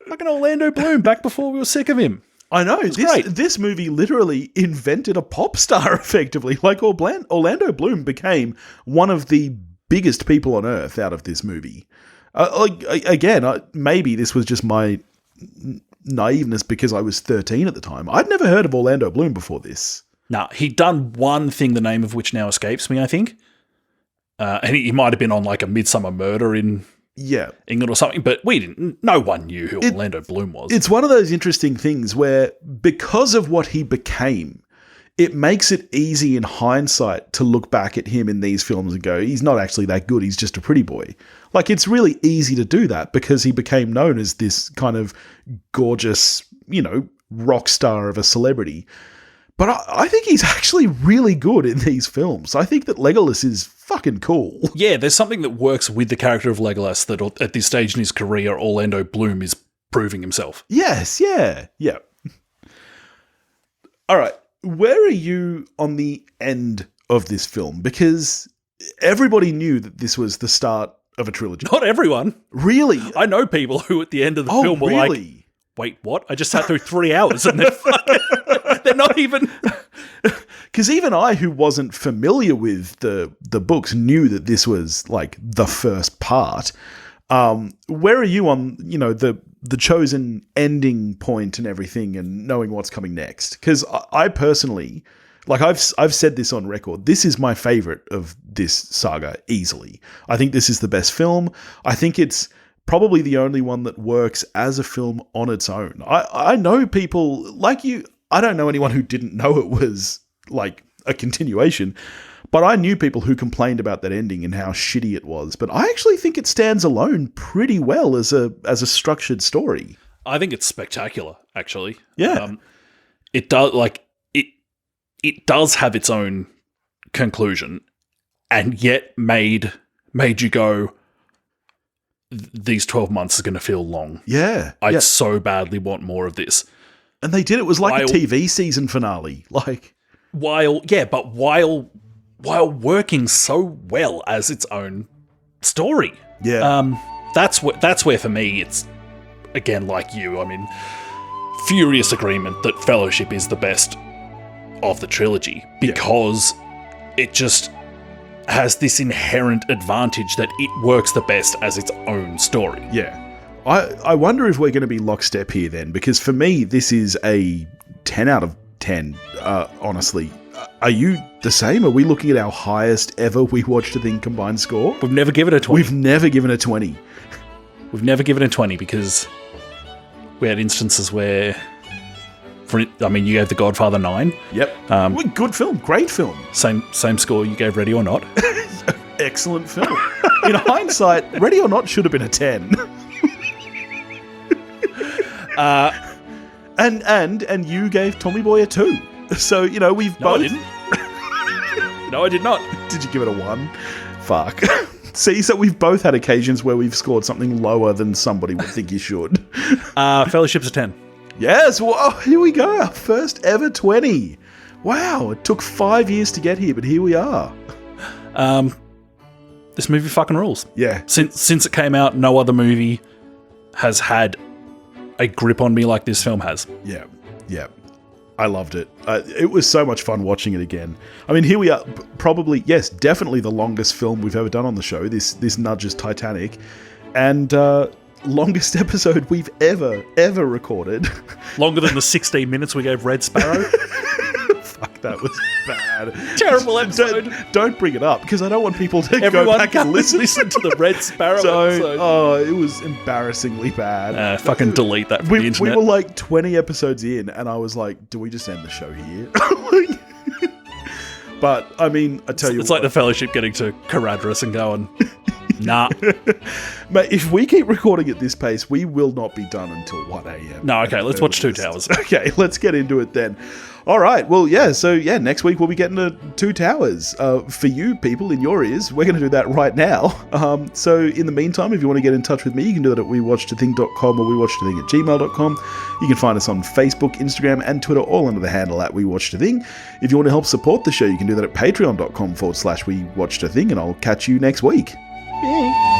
Fucking Orlando Bloom, back before we were sick of him. I know. This movie literally invented a pop star, effectively. Like, Orlando Bloom became one of the biggest people on earth out of this movie. Maybe this was just my naiveness because I was 13 at the time. I'd never heard of Orlando Bloom before this. No, he'd done one thing, the name of which now escapes me, I think. And he might have been on like a Midsummer Murder in England or something, but no one knew who Orlando Bloom was. It's one of those interesting things where, because of what he became, it makes it easy in hindsight to look back at him in these films and go, he's not actually that good, he's just a pretty boy. Like, it's really easy to do that because he became known as this kind of gorgeous, rock star of a celebrity. But I think he's actually really good in these films. I think that Legolas is fucking cool. Yeah, there's something that works with the character of Legolas that at this stage in his career, Orlando Bloom is proving himself. Yes, yeah. All right, where are you on the end of this film? Because everybody knew that this was the start of a trilogy. Not everyone. Really? I know people who at the end of the film were like, wait, what? I just sat through 3 hours and they're not even... Because even I, who wasn't familiar with the books, knew that this was like the first part. Where are you on, the chosen ending point and everything and knowing what's coming next? Because I personally, like I've said this on record, this is my favorite of this saga easily. I think this is the best film. I think it's probably the only one that works as a film on its own. I know people like you. I don't know anyone who didn't know it was like a continuation, But I knew people who complained about that ending and how shitty it was. But I actually think it stands alone pretty well as a structured story. I think it's spectacular, actually. Yeah. It does, like, it does have its own conclusion, and yet made you go, these 12 months is going to feel long. Yeah. I so badly want more of this. And they did it was like a TV season finale. Like, while working so well as its own story. Yeah. That's where for me it's, again, like you, I mean, furious agreement that Fellowship is the best of the trilogy, because it just has this inherent advantage that it works the best as its own story. Yeah. I wonder if we're going to be lockstep here then, because for me, this is a 10 out of 10, honestly. Are you the same? Are we looking at our highest ever We Watched a Thing combined score? We've never given it a 20. We've never given a 20. We've never given it a 20 because we had instances where, you gave The Godfather 9. Yep. Good film. Great film. Same score you gave Ready or Not. Excellent film. In hindsight, Ready or Not should have been a 10. And you gave Tommy Boy a 2. So, we've both... No, I didn't. No, I did not. Did you give it a 1? Fuck. See, so we've both had occasions where we've scored something lower than somebody would think you should. Fellowship's a 10. Yes, well, here we go. Our first ever 20. Wow, it took 5 years to get here, but here we are. This movie fucking rules. Yeah. Since it came out, no other movie has had a grip on me like this film has. Yeah. I loved it. It was so much fun watching it again. I mean, here we are. Probably, yes, definitely the longest film we've ever done on the show. This nudges Titanic. And longest episode we've ever recorded. Longer than the 16 minutes we gave Red Sparrow. Fuck, that was bad. Terrible episode. Don't bring it up, because I don't want people to go back and listen to the Red Sparrow episode. Oh, it was embarrassingly bad. Fucking delete that from the internet. We were like 20 episodes in, and I was like, do we just end the show here? But, I mean, I tell you it's like the Fellowship getting to Caradhras and going, nah. Mate, if we keep recording at this pace, we will not be done until 1 a.m. No, okay, let's watch Two Towers. Okay, let's get into it then. All right, well, next week we'll be getting to Two Towers. For you people in your ears, we're going to do that right now. So in the meantime, if you want to get in touch with me, you can do that at wewatchedathing.com or wewatchedathing@gmail.com. You can find us on Facebook, Instagram, and Twitter, all under the handle at wewatchedathing. If you want to help support the show, you can do that at patreon.com/wewatchedathing, and I'll catch you next week. Yeah.